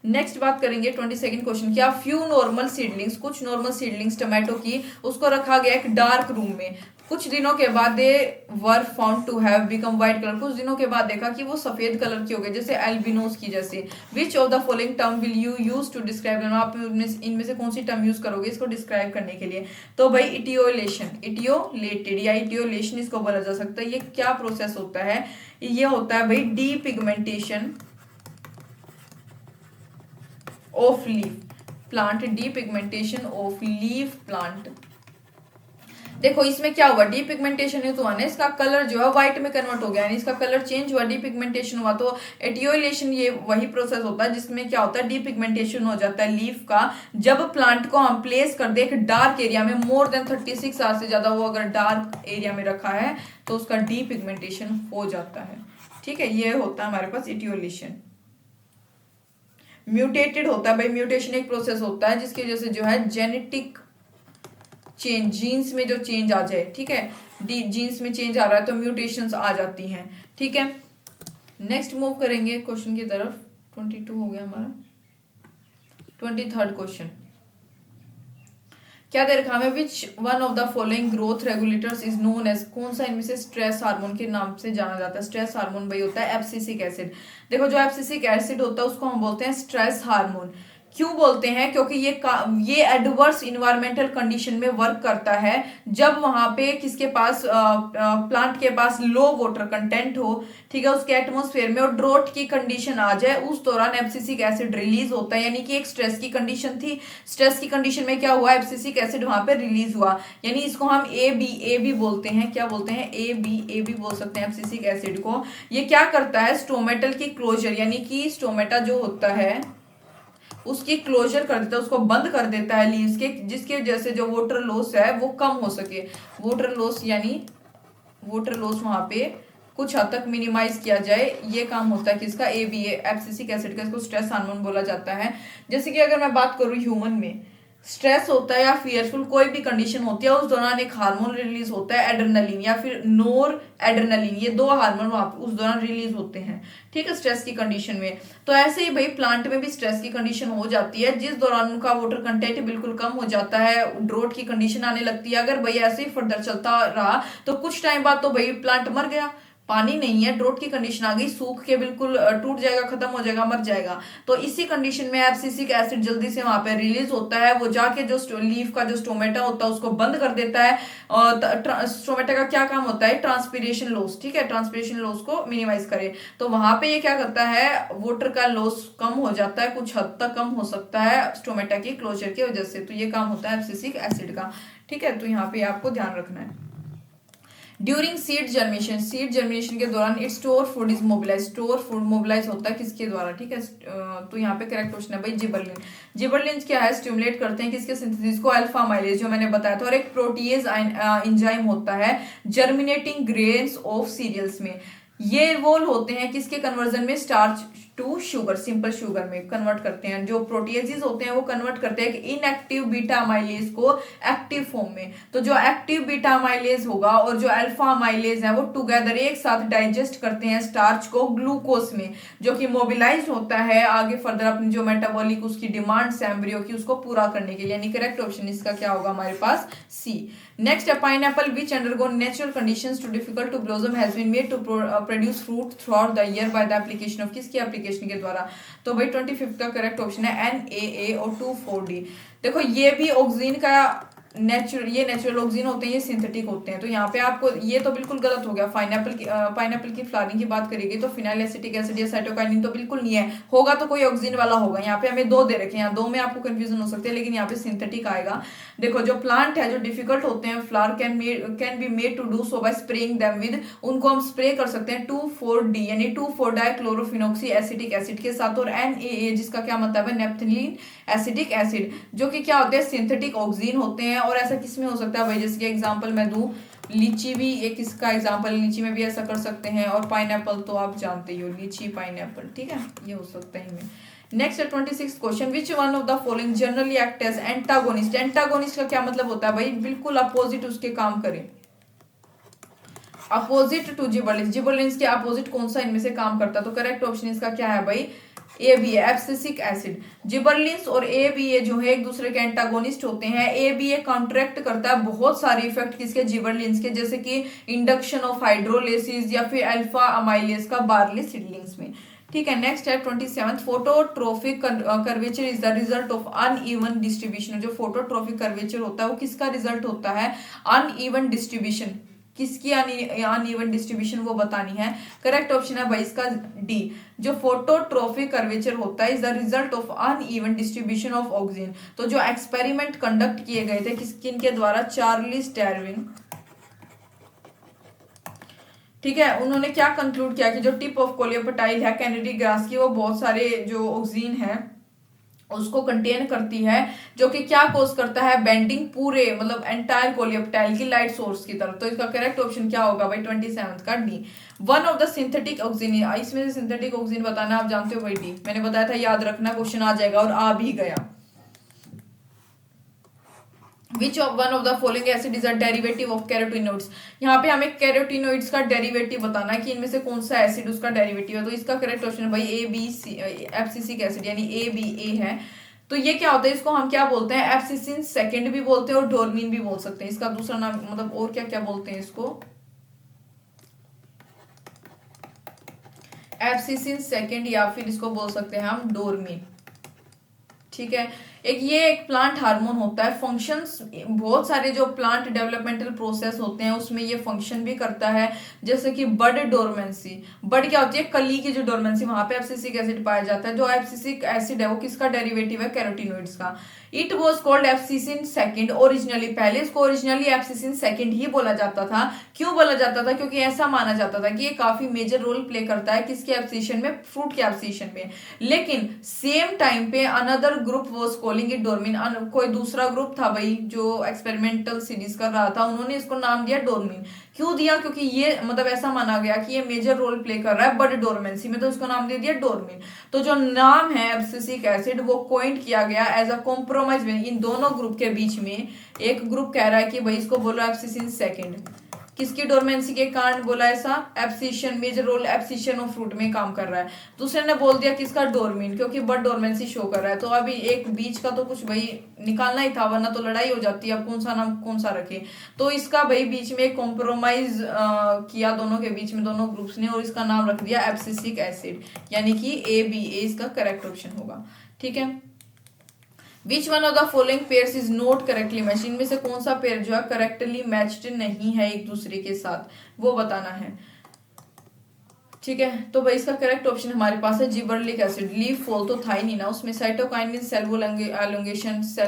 [SPEAKER 1] Next बात करेंगे 22nd क्वेश्चन। क्या फ्यू नॉर्मल सीडलिंग्स, कुछ नॉर्मल सीडलिंग्स टोमेटो की, उसको रखा गया एक डार्क रूम में, कुछ दिनों के बाद they were found to have become white colour, कुछ दिनों के बाद देखा कि वो सफेद कलर की हो गई, जैसे एल्बिनोस की जैसे। Which of the following term will you use to describe, आप इनमें से कौन सी टर्म यूज करोगे इसको डिस्क्राइब करने के लिए? तो भाई इटियोलेशन, इटियोलेटेड या इटियोलेशन इसको बोला जा सकता है। ये क्या प्रोसेस होता है? ये होता है भाई depigmentation of leaf plant, depigmentation of leaf plant. देखो इसमें क्या हुआ? डीपिगमेंटेशन है तो आने इसका कलर जो है व्हाइट में कन्वर्ट हो गया, यानी इसका कलर चेंज हुआ, डीपिगमेंटेशन हुआ। तो एटियोलेशन ये वही प्रोसेस होता है जिसमें क्या होता है? डीपिगमेंटेशन हो जाता है लीफ का। जब प्लांट को हम प्लेस कर दे एक डार्क एरिया में, मोर देन 36 आवर से ज्यादा वो अगर डार्क एरिया में रखा है तो उसका डीपिगमेंटेशन हो जाता है, ठीक है। ये होता है हमारे पास इटियोलेशन। म्यूटेटेड होता है भाई, म्यूटेशन एक प्रोसेस होता है जिसकी वजह से जो है जेनेटिक चेंज, जीन्स में जो चेंज आ जाए, ठीक है। जीन्स में चेंज आ रहा है तो म्यूटेशंस आ जाती हैं, ठीक है। नेक्स्ट मूव करेंगे क्वेश्चन की तरफ। 22 हो गया हमारा। 23rd क्वेश्चन क्या दे रखा है? Which one of the following growth regulators is known as, कौन सा इनमें से स्ट्रेस हार्मोन के नाम से जाना जाता है? स्ट्रेस हार्मोन भाई होता है एब्सिसिक एसिड। देखो जो एब्सिसिक एसिड होता है उसको हम बोलते हैं स्ट्रेस हार्मोन। क्यों बोलते हैं? क्योंकि ये एडवर्स इन्वायरमेंटल कंडीशन में वर्क करता है, जब वहां पे किसके पास प्लांट के पास लो वाटर कंटेंट हो, ठीक है, उसके एटमॉस्फेयर में, और ड्रोट की कंडीशन आ जाए, उस दौरान एब्सिसिक एसिड रिलीज होता है। यानी कि एक स्ट्रेस की कंडीशन थी, स्ट्रेस की कंडीशन में क्या हुआ? एब्सिसिक एसिड वहां पे रिलीज हुआ, यानी इसको हम ए बी बोलते हैं। क्या बोलते हैं? ए बी बोल सकते हैं एब्सिसिक एसिड को। ये क्या करता है? स्टोमेटल की क्लोजर, यानी कि स्टोमेटा जो होता है उसकी क्लोजर कर देता है, उसको बंद कर देता है लीव्स के, जिसकी वजह से जो वाटर लॉस है वो कम हो सके। वाटर लॉस यानी वाटर लॉस वहां पे कुछ हद तक मिनिमाइज किया जाए, ये काम होता है किसका? एब्सिसिक एसिड का। इसको स्ट्रेस हार्मोन बोला जाता है। जैसे कि अगर मैं बात करूं ह्यूमन में, स्ट्रेस होता है या फियरफुल कोई भी कंडीशन होती है, उस दौरान एक हार्मोन रिलीज होता है एड्रेनलिन या फिर नोर एड्रेनलिन। ये दो हार्मोन उस दौरान रिलीज होते हैं, ठीक है, स्ट्रेस की कंडीशन में। तो ऐसे ही भाई प्लांट में भी स्ट्रेस की कंडीशन हो जाती है, जिस दौरान उनका वाटर कंटेंट बिल्कुल कम हो जाता है, ड्रोट की कंडीशन आने लगती है। अगर भाई ऐसे ही फर्दर चलता रहा तो कुछ टाइम बाद तो भाई प्लांट मर गया, पानी नहीं है, ड्रोट की कंडीशन आ गई, सूख के बिल्कुल टूट जाएगा, खत्म हो जाएगा, मर जाएगा। तो इसी कंडीशन में एब्सिसिक एसिड जल्दी से वहां पे रिलीज होता है, वो जाके जो लीफ का जो स्टोमेटा होता है उसको बंद कर देता है। और स्टोमेटा का क्या काम होता है? ट्रांसपीरेशन लॉस, ठीक है, ट्रांसपीरेशन लॉस को मिनिमाइज करे। तो वहां पे ये क्या करता है? वाटर का लॉस कम हो जाता है, कुछ हद तक कम हो सकता है स्टोमेटा की क्लोजर की वजह से। तो ये काम होता है एब्सिसिक एसिड का, ठीक है। तो यहाँ पे आपको ध्यान रखना है। ड्यूरिंग सीड जर्मिनेशन के दौरान it store food is mobilise, store food mobilise होता है किसके द्वारा? ठीक है, तो यहाँ पे करेक्ट क्वेश्चन है भाई जिबरलिन। जिबरलिन क्या है? स्टिमुलेट करते हैं किसके सिंथेसिस को? अल्फा माइलेज, जो मैंने बताया था। और एक प्रोटीएज एंजाइम होता है जर्मिनेटिंग ग्रेन्स ऑफ सीरियल्स में। ये रोल होते हैं किसके कन्वर्जन में? Starch to sugar, simple sugar में कन्वर्ट करते हैं। जो प्रोटीएजेस होते हैं वो कन्वर्ट करते हैं इनएक्टिव बीटा अमाइलेज को एक्टिव फॉर्म में। तो जो एक्टिव बीटा अमाइलेज होगा और जो अल्फा अमाइलेज है वो टुगेदर एक साथ डाइजेस्ट करते हैं स्टार्च को ग्लूकोज में, जो कि मोबिलाइज होता है आगे फर्दर अपनी जो मेटाबॉलिक उसकी डिमांड्स एम्ब्रियो की उसको पूरा करने के लिए। यानी करेक्ट ऑप्शन इसका क्या होगा हमारे पास? सी। नेक्स्ट है pineapple which undergo natural conditions to difficult to blossom has been made to produce fruit throughout the year by the application of, किसकी एप्लीकेशन एप्लीकेशन के द्वारा। तो भाई 25 का करेक्ट ऑप्शन है NaO2,4D। देखो ये भी ऑक्सीजन का नेचुरल ऑक्सीजन होते हैं, ये सिंथेटिक होते हैं। तो यहाँ पे आपको ये तो बिल्कुल गलत हो गया। पाइनएप्पल की फ्लावरिंग की बात करेगी तो फिनाइल एसिटिक एसिड या साइटोकाइनिन तो बिल्कुल नहीं है, होगा तो कोई ऑक्सीजन वाला होगा। यहाँ पे हमें दो दे रखे हैं, यहाँ दो में आपको कंफ्यूजन हो सकती है, लेकिन यहाँ पे सिंथेटिक आएगा। देखो जो प्लांट है जो डिफिकल्ट होते हैं flower can be made to do so by spraying them with, उनको हम स्प्रे कर सकते हैं 2,4-D यानी 2,4-डाइक्लोरोफिनॉक्सी एसिटिक एसिड के साथ, और NaA जिसका क्या मतलब है नेप्थलीन एसिटिक एसिड, जो कि क्या होते हैं सिंथेटिक ऑक्सीजन होते हैं। और ऐसा किसमें हो सकता है भाई, जैसे कि एग्जांपल मैं दूं, लीची भी एक इसका एग्जांपल, लीची में भी ऐसा कर सकते हैं, और पाइनएप्पल तो आप जानते ही हो, लीची पाइनएप्पल, ठीक है, ये हो सकता है इनमें। नेक्स्ट है 26 question, which one of the following generally act as antagonist. Antagonist का क्या मतलब होता है भाई, बिल्कुल अपोजिट उसके काम करे, अपोजिट टू जिबरलिंस। जिबरलिंस के अपोजिट कौन सा इनमें से काम करता है? तो करेक्ट ऑप्शन इसका क्या है भाई, ABA एब्सिसिक एसिड। जिबरलिंस और ABA जो है एक दूसरे के एंटागोनिस्ट होते हैं। ABA कॉन्ट्रैक्ट करता है बहुत सारे इफेक्ट किसके, जिबरलिंस के, जैसे कि इंडक्शन ऑफ हाइड्रोलिसिस या फिर अल्फा अमाइलेज का बार्ली सीडलिंग्स में। ठीक है, नेक्स्ट है 27, phototrophic curvature is the result of uneven distribution. जो फोटोट्रोफिक कर्वेचर होता है वो किसका रिजल्ट होता है, अनइवन डिस्ट्रीब्यूशन। किसकी अनइवन डिस्ट्रीब्यूशन वो बतानी है। करेक्ट ऑप्शन है भाई इसका D, जो फोटोट्रोफिक कर्वेचर होता है is the result of uneven distribution of oxygen. तो जो एक्सपेरिमेंट कंडक्ट किए गए थे किनके द्वारा, चार्ल्स डार्विन, ठीक है, उन्होंने क्या कंक्लूड किया कि जो टिप ऑफ कोलियोपेटाइल है कैनेडी ग्रास की, वो बहुत सारे जो ऑक्सीजन है उसको कंटेन करती है, जो कि क्या कोज करता है, बेंडिंग पूरे मतलब एंटायर कोलियोपेटाइल की लाइट सोर्स की तरफ। तो इसका करेक्ट ऑप्शन क्या होगा भाई 27 का D। One of the synthetic oxygen, इसमें से सिंथेटिक ऑक्सीजन बताना, आप जानते हो भाई D, मैंने बताया था याद रखना, क्वेश्चन आ जाएगा और आ भी गया। Which of one of the following acid is a derivative of carotenoids। यहाँ पे हमें कैरोटिनोइड्स का डेरिवेटिव बताना है कि इनमें से कौन सा एसिड उसका डेरिवेटिव है। तो इसका करेक्ट ऑप्शन है भाई एब्सिसिक एसिड यानी ABA है। तो ये क्या होता है, इसको हम क्या बोलते हैं, एब्सिसिन सेकेंड भी बोलते हैं और डोरमीन भी बोल सकते हैं। इसका दूसरा नाम मतलब और क्या क्या बोलते हैं इसको, एब्सिसिन सेकेंड या फिर इसको बोल सकते हैं हम डोरमीन। ठीक है, एक प्लांट हार्मोन होता है, फंक्शंस बहुत सारे जो प्लांट डेवलपमेंटल प्रोसेस होते हैं उसमें ये फंक्शन भी करता है, जैसे कि बड डोरमेंसी। बड क्या होती है, कली की जो डोरमेंसी, वहां पे एब्सिसिक एसिड पाया जाता है। जो एब्सिसिक एसिड है वो किसका डेरिवेटिव है, कैरोटिनोइड्स का। It was called abscisin second originally, पहले इसको ओरिजिनली एब्सिसिन सेकेंड ही बोला जाता था। क्यों बोला जाता था, क्योंकि ऐसा माना जाता था कि ये काफी मेजर रोल प्ले करता है किसके एब्सिशन में, फ्रूट के एब्सिशन में। लेकिन सेम टाइम पे another group was calling it dormin, कोई दूसरा ग्रुप था भाई जो एक्सपेरिमेंटल सीरीज कर रहा था, उन्होंने इसको नाम दिया डोरमीन। क्यों दिया, क्योंकि ये मतलब ऐसा माना गया कि ये मेजर रोल प्ले कर रहा है बड डोरमेंसी में, तो इसको नाम दे दिया डोरमीन। तो जो नाम है एब्सिसिक एसिड वो कॉइंड किया गया एज अ कॉम्प्रोमाइज इन दोनों ग्रुप के बीच में। एक ग्रुप कह रहा है कि भाई इसको बोलो एब्सिसिन सेकेंड, किसकी डोरमेंसी के कारण बोला ऐसा, abscission, major role abscission of fruit में काम कर रहा है। दूसरे ने बोल दिया किसका, डोरमीन, क्योंकि बड डोरमेंसी शो कर रहा है। तो अभी एक बीच का तो कुछ भाई निकालना ही था, वरना तो लड़ाई हो जाती है अब कौन सा नाम कौन सा रखे। तो इसका भाई बीच में एक कॉम्प्रोमाइज किया दोनों के बीच में, दोनों ग्रुप्स ने, और इसका नाम रख दिया एब्सिसिक एसिड, यानी कि ABA इसका करेक्ट ऑप्शन होगा। ठीक है, which one of the following pairs is not correctly matched, इनमें से कौन सा पेयर जो है करेक्टली मैच्ड नहीं है एक दूसरे के साथ, वो बताना है। ठीक है, तो भाई इसका करेक्ट ऑप्शन हमारे पास है जिबरलिक एसिड। लीफ फॉल तो था ही नहीं ना उसमें, साइटोकाइनिन सेल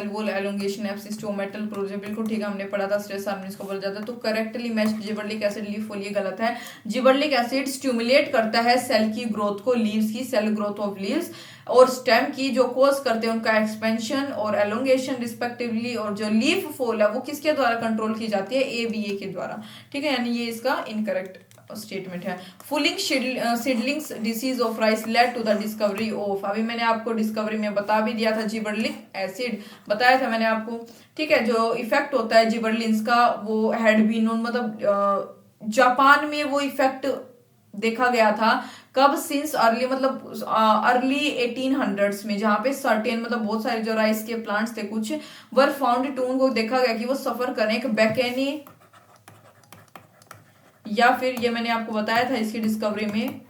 [SPEAKER 1] वॉल एलोंगेशन एब्सिस्टोमेटल प्रोजेक्ट, बिल्कुल ठीक है, हमने पढ़ा था स्ट्रेस हार्मोन को बोला जाता है। तो correctly matched gibberellic acid leaf fall, ये गलत है। जिबरलिक एसिड स्टिमुलेट करता है सेल की ग्रोथ को, लीव्स की, सेल ग्रोथ ऑफ लीव्स और स्टेम की, जो कोज करते हैं उनका एक्सपेंशन और एलोंगेशन रिस्पेक्टिवली। और जो लीफ फॉल है वो किसके द्वारा कंट्रोल की जाती है, ABA के द्वारा। ठीक है, यानी ये इसका इनकरेक्ट स्टेटमेंट है। Foolish seedlings disease of rice led to the discovery of, अभी मैंने आपको डिस्कवरी में बता भी दिया था, जिबरलिक एसिड बताया था मैंने आपको। ठीक है, जो इफेक्ट होता है जिबरलिंस का वो हैड बीन नोन, मतलब जापान में वो इफेक्ट देखा गया था। कब, सिंस अर्ली मतलब अर्ली 1800s में, जहाँ पे सर्टेन मतलब बहुत सारे जो राइस के प्लांट्स थे कुछ वर फाउंड टू, उनको देखा गया कि वो सफर करें एक बैकेनी, या फिर ये मैंने आपको बताया था इसकी डिस्कवरी में,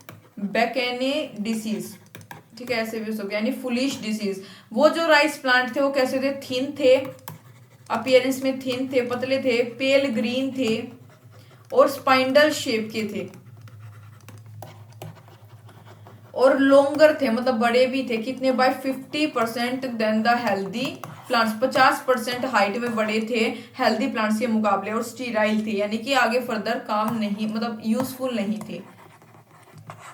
[SPEAKER 1] बैकेने डिसीज। ठीक है, ऐसे भी हो सकता है, यानी फुलिश डिसीज। वो जो राइस प्लांट थे वो कैसे थे, थिन थे, अपीयरेंस में थिन थे, पतले थे, पेल ग्रीन थे और स्पाइंडल शेप के थे और लोंगर थे, मतलब बड़े भी थे, कितने, by 50% than the healthy plants, 50% height में बड़े थे हेल्दी प्लांट्स के मुकाबले, और स्टीराइल थे, यानी कि आगे फर्दर काम नहीं, मतलब यूजफुल नहीं थे।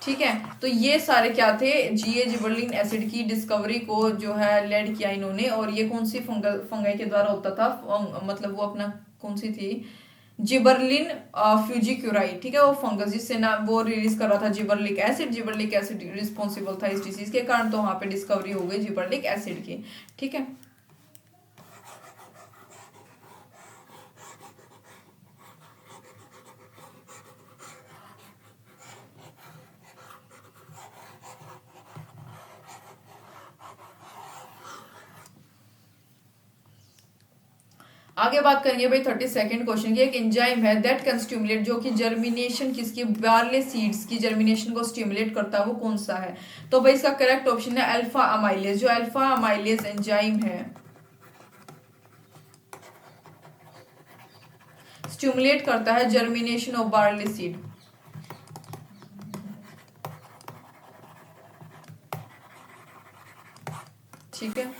[SPEAKER 1] ठीक है, तो ये सारे क्या थे, जीए जिबरलिन एसिड की डिस्कवरी को जो है लेड किया इन्होंने, और ये कौन सी फंगाई के द्वारा होता था, मतलब वो अपना कौन सी थी, जिबरलिन फ्यूजिक्यूराई, ठीक है, वो फंगस जिससे ना वो रिलीज कर रहा था जिबरलिक एसिड, जिबरलिक एसिड रिस्पॉन्सिबल था इस डिसीज के कारण, तो वहां पे डिस्कवरी हो गई जिबरलिक एसिड की। ठीक है, आगे बात करेंगे भाई 32nd क्वेश्चन की। एक एंजाइम है दैट कैन स्टिमुलेट, जो कि जर्मिनेशन किसकी, बार्ले सीड्स की जर्मिनेशन को स्टिमुलेट करता है, वो कौन सा है, तो भाई इसका करेक्ट ऑप्शन है अल्फा अमाइलेज। जो अल्फा अमाइलेज एंजाइम है स्टिमुलेट करता है जर्मिनेशन ऑफ बार्ले सीड। ठीक है,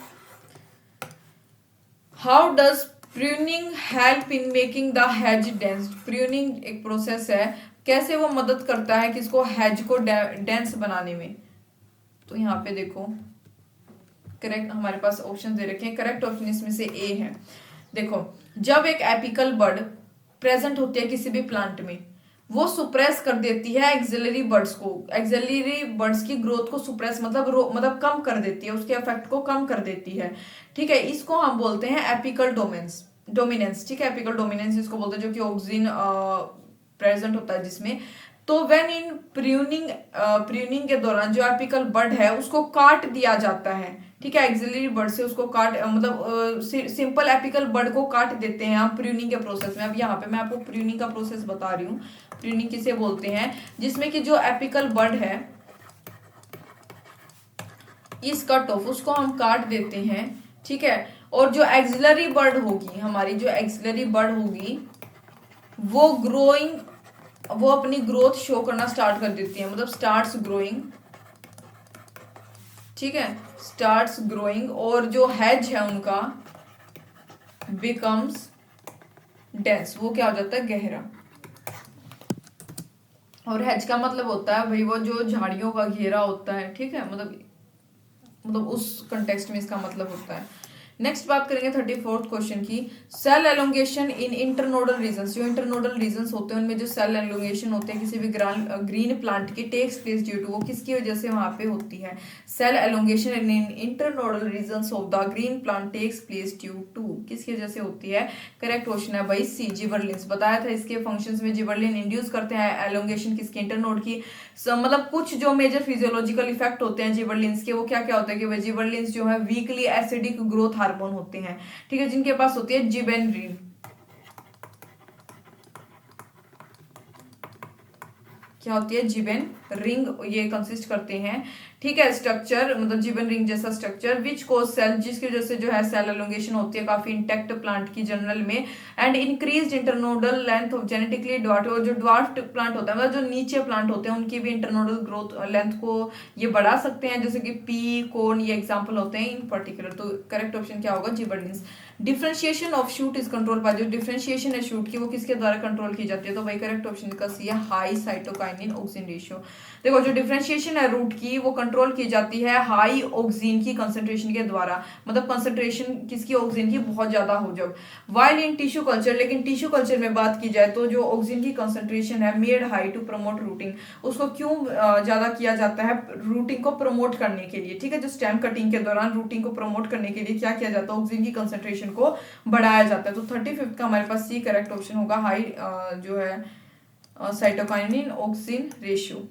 [SPEAKER 1] how does pruning help in making the hedge dense. Pruning एक प्रोसेस है, कैसे वो मदद करता है किसको, हेज को डेंस बनाने में। तो यहाँ पे देखो करेक्ट हमारे पास ऑप्शन दे रखे हैं, करेक्ट ऑप्शन इसमें से ए है। देखो, जब एक एपिकल बर्ड प्रेजेंट होती है किसी भी प्लांट में, वो सुप्रेस कर देती है एक्सिलरी बर्ड्स को, एक्सिलरी बर्ड्स की ग्रोथ को सुप्रेस मतलब कम कर देती है, उसके इफेक्ट को कम कर देती है। ठीक है, इसको हम बोलते हैं एपिकल डोमिनेंस। ठीक है, एपिकल डोमिनेंस इसको बोलते हैं, जो कि ऑक्सिन प्रेजेंट होता है जिसमें। तो व्हेन इन प्रूनिंग के दौरान जो एपिकल बर्ड है उसको काट दिया जाता है। ठीक है, एक्सिलरी बर्ड से उसको मतलब सिंपल एपिकल बर्ड को काट देते हैं हम प्रूनिंग के प्रोसेस में। अब यहाँ पे मैं आपको प्रूनिंग का प्रोसेस बता रही हूँ, प्रूनिंग किसे बोलते हैं, जिसमें कि जो एपिकल बर्ड है इस कट ऑफ उसको हम काट देते हैं। ठीक है, और जो एक्सिलरी बर्ड होगी हमारी, जो एक्सिलरी बर्ड होगी वो अपनी ग्रोथ शो करना स्टार्ट कर देती है, मतलब स्टार्ट्स ग्रोइंग। ठीक है, स्टार्ट्स ग्रोइंग, और जो हेज है उनका बिकम्स डेंस, वो क्या हो जाता है, गहरा। और हेज का मतलब होता है भाई वो जो झाड़ियों का घेरा होता है। ठीक है, मतलब उस कंटेक्स्ट में इसका मतलब होता है। नेक्स्ट बात करेंगे 34th क्वेश्चन की, cell elongation in internodal regions. जो इंटरनोडल रीजन्स होते हैं उनमें जो सेल एलोंगेशन होते हैं किसी भी ग्रीन प्लांट की, टेक्स प्लेस ड्यू टू, वो किसकी वजह से वहां पे होती है, cell elongation in internodal regions of the green plant takes place due to, किसकी वजह से होती है, करेक्ट क्वेश्चन है भाई सी, जिबरलिन्स। बताया था इसके फंक्शंस में जिबरलिन इंड्यूस करते हैं एलोंगेशन किसकी, इंटरनोड की। मतलब कुछ जो मेजर फिजियोलॉजिकल इफेक्ट होते हैं जिबरलिन्स के, वो क्या क्या होता है कि जिबरलिन्स जो है वीकली एसिडिक ग्रोथ हार्मोन होते हैं। ठीक है, जिनके पास होती है जिबेनरिन। क्या होती है, जिबेन रिंग, ये कंसिस्ट करते हैं। ठीक है, स्ट्रक्चर मतलब जिबन रिंग जैसा स्ट्रक्चर, विच कोज सेल, जिसकी वजह से जो है सेल एलोंगेशन होती है काफी इंटेक्ट प्लांट की जनरल में, and increase internodal length of genetically dwarf, जो ड्वार्फ प्लांट होता है मतलब जो नीचे प्लांट होते हैं उनकी भी इंटरनोडल ग्रोथ लेंथ को ये बढ़ा सकते हैं, जैसे कि पी कोन, ये एग्जाम्पल होते हैं इन पर्टिकुलर। तो करेक्ट ऑप्शन क्या होगा, gibberellins. Differentiation of shoot is control by, जो डिफरेंशिएशन है शूट की वो किसके द्वारा कंट्रोल की जाती है, तो भाई करेक्ट ऑप्शन का सी है हाई साइटोकाइनिन ऑक्सिन रेशियो। देखो, जो डिफरेंशिएशन है रूट की वो कंट्रोल की जाती है हाई ऑक्सिन की कंसंट्रेशन के द्वारा, मतलब कंसंट्रेशन किसकी, ऑक्सिन की बहुत ज्यादा हो जब। वाइल इन टिश्यू कल्चर, लेकिन टिश्यू कल्चर में बात की जाए तो जो ऑक्सिन की कंसंट्रेशन है made high to promote rooting, उसको क्यों ज्यादा किया जाता है, रूटिंग को प्रमोट करने के लिए। ठीक है, जो स्टेम कटिंग के दौरान रूटिंग को प्रमोट करने के लिए क्या किया जाता है, ऑक्सिन की कंसंट्रेशन को बढ़ाया जाता है। तो 35th का हमारे पास सी करेक्ट ऑप्शन होगा, हाई जो है साइटोकाइनिन ऑक्सिन रेशियो।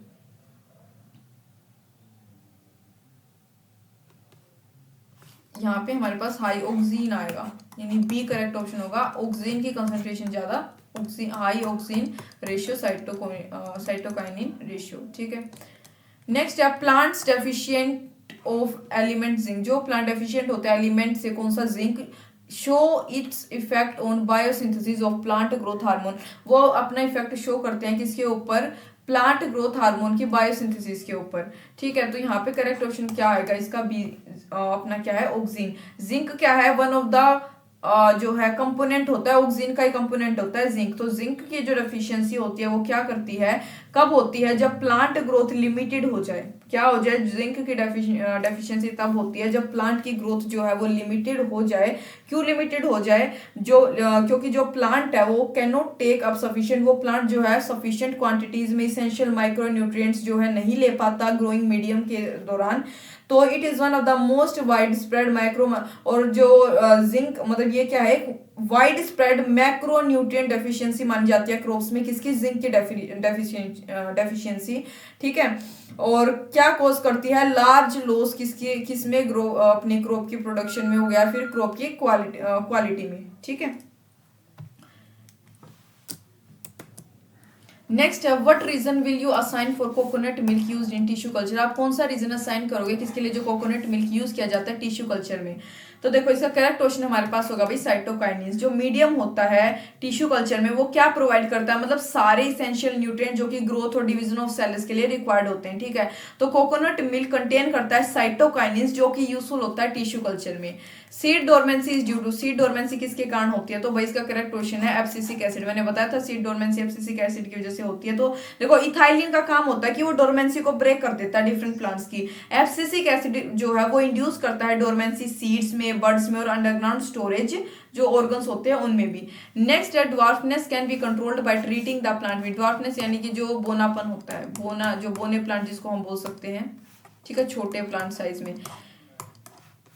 [SPEAKER 1] यहाँ पे हमारे पास हाई ऑक्सीन आएगा, यानी बी करेक्ट ऑप्शन होगा, ऑक्सीन की कंसंट्रेशन ज्यादा, oxygen high oxygen ratio, cytokinin ratio. ठीक है, नेक्स्ट है plants deficient of element zinc, जो प्लांट डेफिशिएंट होता है एलिमेंट से, कौन सा, zinc, show its effect on biosynthesis of plant growth hormone, वो अपना इफेक्ट शो करते हैं किसके ऊपर, प्लांट ग्रोथ हार्मोन की बायोसिंथेसिस के ऊपर। ठीक है, तो यहाँ पे करेक्ट ऑप्शन क्या आएगा इसका, बी अपना क्या है, ऑक्सीन। जिंक क्या है, वन ऑफ द जो है कंपोनेंट होता है, ऑक्सीजन का ही कंपोनेंट होता है जिंक। तो जिंक की जो डेफिशिएंसी होती है वो क्या करती है, कब होती है, जब प्लांट ग्रोथ लिमिटेड हो जाए। क्या हो जाए, जिंक की डेफिशिएंसी तब होती है जब प्लांट की ग्रोथ जो है वो लिमिटेड हो जाए। क्यों लिमिटेड हो जाए, क्योंकि जो प्लांट है वो can not take up sufficient, वो प्लांट जो है सफिशिएंट क्वांटिटीज में इसेंशियल माइक्रो न्यूट्रिएंट्स जो है नहीं ले पाता ग्रोइंग मीडियम के दौरान। तो it is one of the most wide spread micro, और जो जिंक मतलब ये क्या है, wide spread macro nutrient deficiency मानी जाती है क्रॉप्स में, किसकी, जिंक की डेफिशिएंसी। ठीक है, और क्या कॉज करती है, लार्ज लॉस किसमें, ग्रो अपने क्रॉप की प्रोडक्शन में हो गया, फिर क्रॉप की क्वालिटी में। ठीक है, नेक्स्ट है, what reason will you assign for coconut milk used in tissue culture, आप कौन सा रीजन असाइन करोगे किसके लिए जो कोकोनट मिल्क यूज किया जाता है टिश्यू कल्चर में। तो देखो इसका करेक्ट ऑप्शन हमारे पास होगा भाई साइटोकाइनिन्स। जो मीडियम होता है टिश्यू कल्चर में वो क्या प्रोवाइड करता है, मतलब सारे इसेंशियल न्यूट्रिएंट जो कि ग्रोथ और डिवीजन ऑफ सेल्स के लिए रिक्वायर्ड होते हैं। ठीक है, तो कोकोनट मिल्क कंटेन करता है साइटोकाइनिन्स जो कि यूजफुल होता है टिश्यू कल्चर में। Seed dormancy is due to, seed dormancy किसके कारण होती है, तो भाई इसका करेक्ट क्वेश्चन है एब्सिसिक एसिड। मैंने बताया था सीड डोरमेंसी एब्सिसिक एसिड की वजह से होती है। तो देखो इथाइलिन का काम होता है कि वो डोरमेंसी को ब्रेक कर देता है डिफरेंट प्लांट्स की। एब्सिसिक एसिड जो है वो इंड्यूस करता है डोरमेंसी सीड्स में, बर्ड्स में और अंडरग्राउंड स्टोरेज जो ऑर्गन्स होते हैं उनमें भी। नेक्स्ट है, dwarfness can be controlled by treating the plant with, dwarfness यानी कि जो बोनापन होता है, बोना जो बोने प्लांट जिसको हम बोल सकते हैं। ठीक है, छोटे प्लांट साइज में,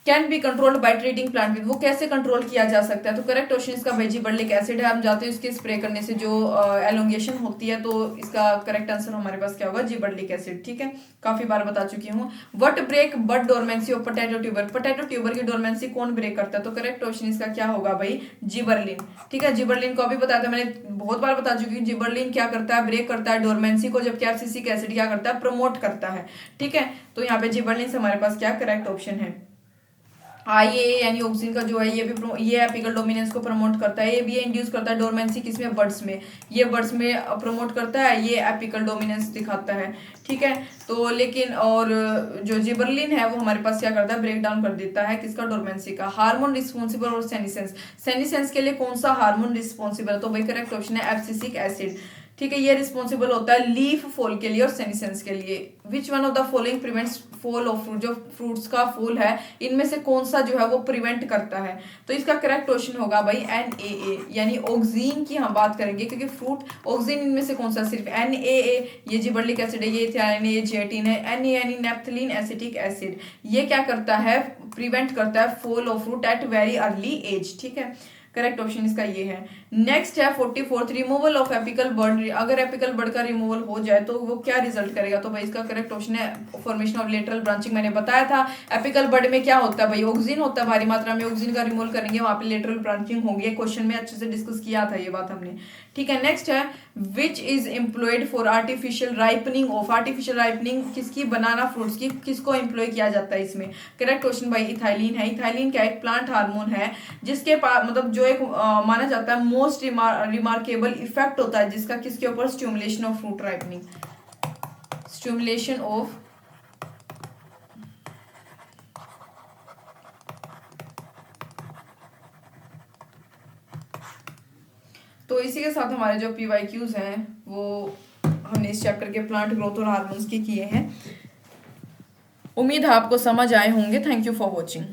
[SPEAKER 1] can be controlled by treating plant with, वो कैसे कंट्रोल किया जा सकता है, तो करेक्ट क्वेश्चन इसका जिबर्लिक एसिड है। हम जाते हैं इसके स्प्रे करने से जो एलोंगेशन होती है, तो इसका करेक्ट आंसर हमारे पास क्या होगा, जिबर्लिक एसिड। ठीक है, काफी बार बता चुकी हूँ। What break bud dormancy of potato tuber, potato tuber की डोरमेंसी कौन ब्रेक करता है, तो करेक्ट क्वेश्चन इसका क्या होगा भाई, जिबरलिन। ठीक है, जिबरलिन को अभी बताया था मैंने, बहुत बार बता चुकी हूँ। जिबरलिन क्या करता है, ब्रेक करता है डोरमेंसी को, जबकि एब्सिसिक एसिड क्या करता है, प्रमोट करता है। ठीक है, तो यहाँ पे जिबरलिन से हमारे पास क्या करेक्ट ऑप्शन है, आईए यानी ऑक्सीजन का जो है ये भी ये एपिकल डोमिनेंस को प्रमोट करता है, ये भी इंड्यूस करता है डोरमेंसी किसमें, बर्ड्स में, ये बर्ड्स में प्रमोट करता है, ये एपिकल डोमिनेंस दिखाता है। ठीक है, तो लेकिन और जो जिबरलिन है वो हमारे पास क्या करता है, ब्रेक डाउन कर देता है किसका, डोरमेंसी का। हार्मोन रिस्पॉन्सिबल और सेनिसेंस, सेनिसेंस के लिए कौन सा हार्मोन रिस्पॉन्सिबल, तो भाई करेक्ट ऑप्शन है एब्सिसिक एसिड। ठीक है, ये रिस्पॉन्सिबल होता है लीफ फॉल के लिए और सेनिसेंस के लिए। विच one of the following prevents fall of fruit, जो फ्रूट्स का फॉल है इनमें से कौन सा जो है वो प्रिवेंट करता है, तो इसका करेक्ट क्वेश्चन होगा भाई NaA यानी ऑक्सीन की हम बात करेंगे, क्योंकि फ्रूट ऑक्सीन इनमें से कौन सा, सिर्फ NaA, ये जिबर्लिक एसिड है, ये इथाइलिन है, ये जेटिन है। Na यानी नेप्थलीन एसिटिक एसिड, ये क्या करता है, प्रिवेंट करता है fall of fruit at very early age. ठीक है, करेक्ट ऑप्शन इसका ये है। नेक्स्ट है 44, रिमूवल ऑफ एपिकल बर्ड, अगर एपिकल बर्ड का रिमूवल हो जाए तो वो क्या रिजल्ट करेगा, तो भाई इसका करेक्ट ऑप्शन है फॉर्मेशन ऑफ लेटरल ब्रांचिंग। मैंने बताया था एपिकल बर्ड में क्या होता है भाई, ऑक्सीजन होता है, भारी मात्रा में ऑक्सीजन का रिमूवल करेंगे वहां पे लेटरल ब्रांचिंग होगी। क्वेश्चन में अच्छे से डिस्कस किया था ये बात हमने। ठीक है, नेक्स्ट है, which is employed for artificial ripening of, artificial ripening किसकी, बनाना फ्रूट्स की, किसको एम्प्लॉय किया जाता है इसमें, करेक्ट क्वेश्चन भाई इथाइलिन है। इथाइलिन क्या एक प्लांट हार्मोन है जिसके पास मतलब जो एक माना जाता है मोस्ट रिमार्केबल इफेक्ट होता है जिसका किसके ऊपर, stimulation of fruit ripening, stimulation of तो इसी के साथ हमारे जो PYQs हैं वो हमने इस चैप्टर के प्लांट ग्रोथ और हार्मोन्स के किए हैं। उम्मीद है आपको समझ आए होंगे। Thank you for watching.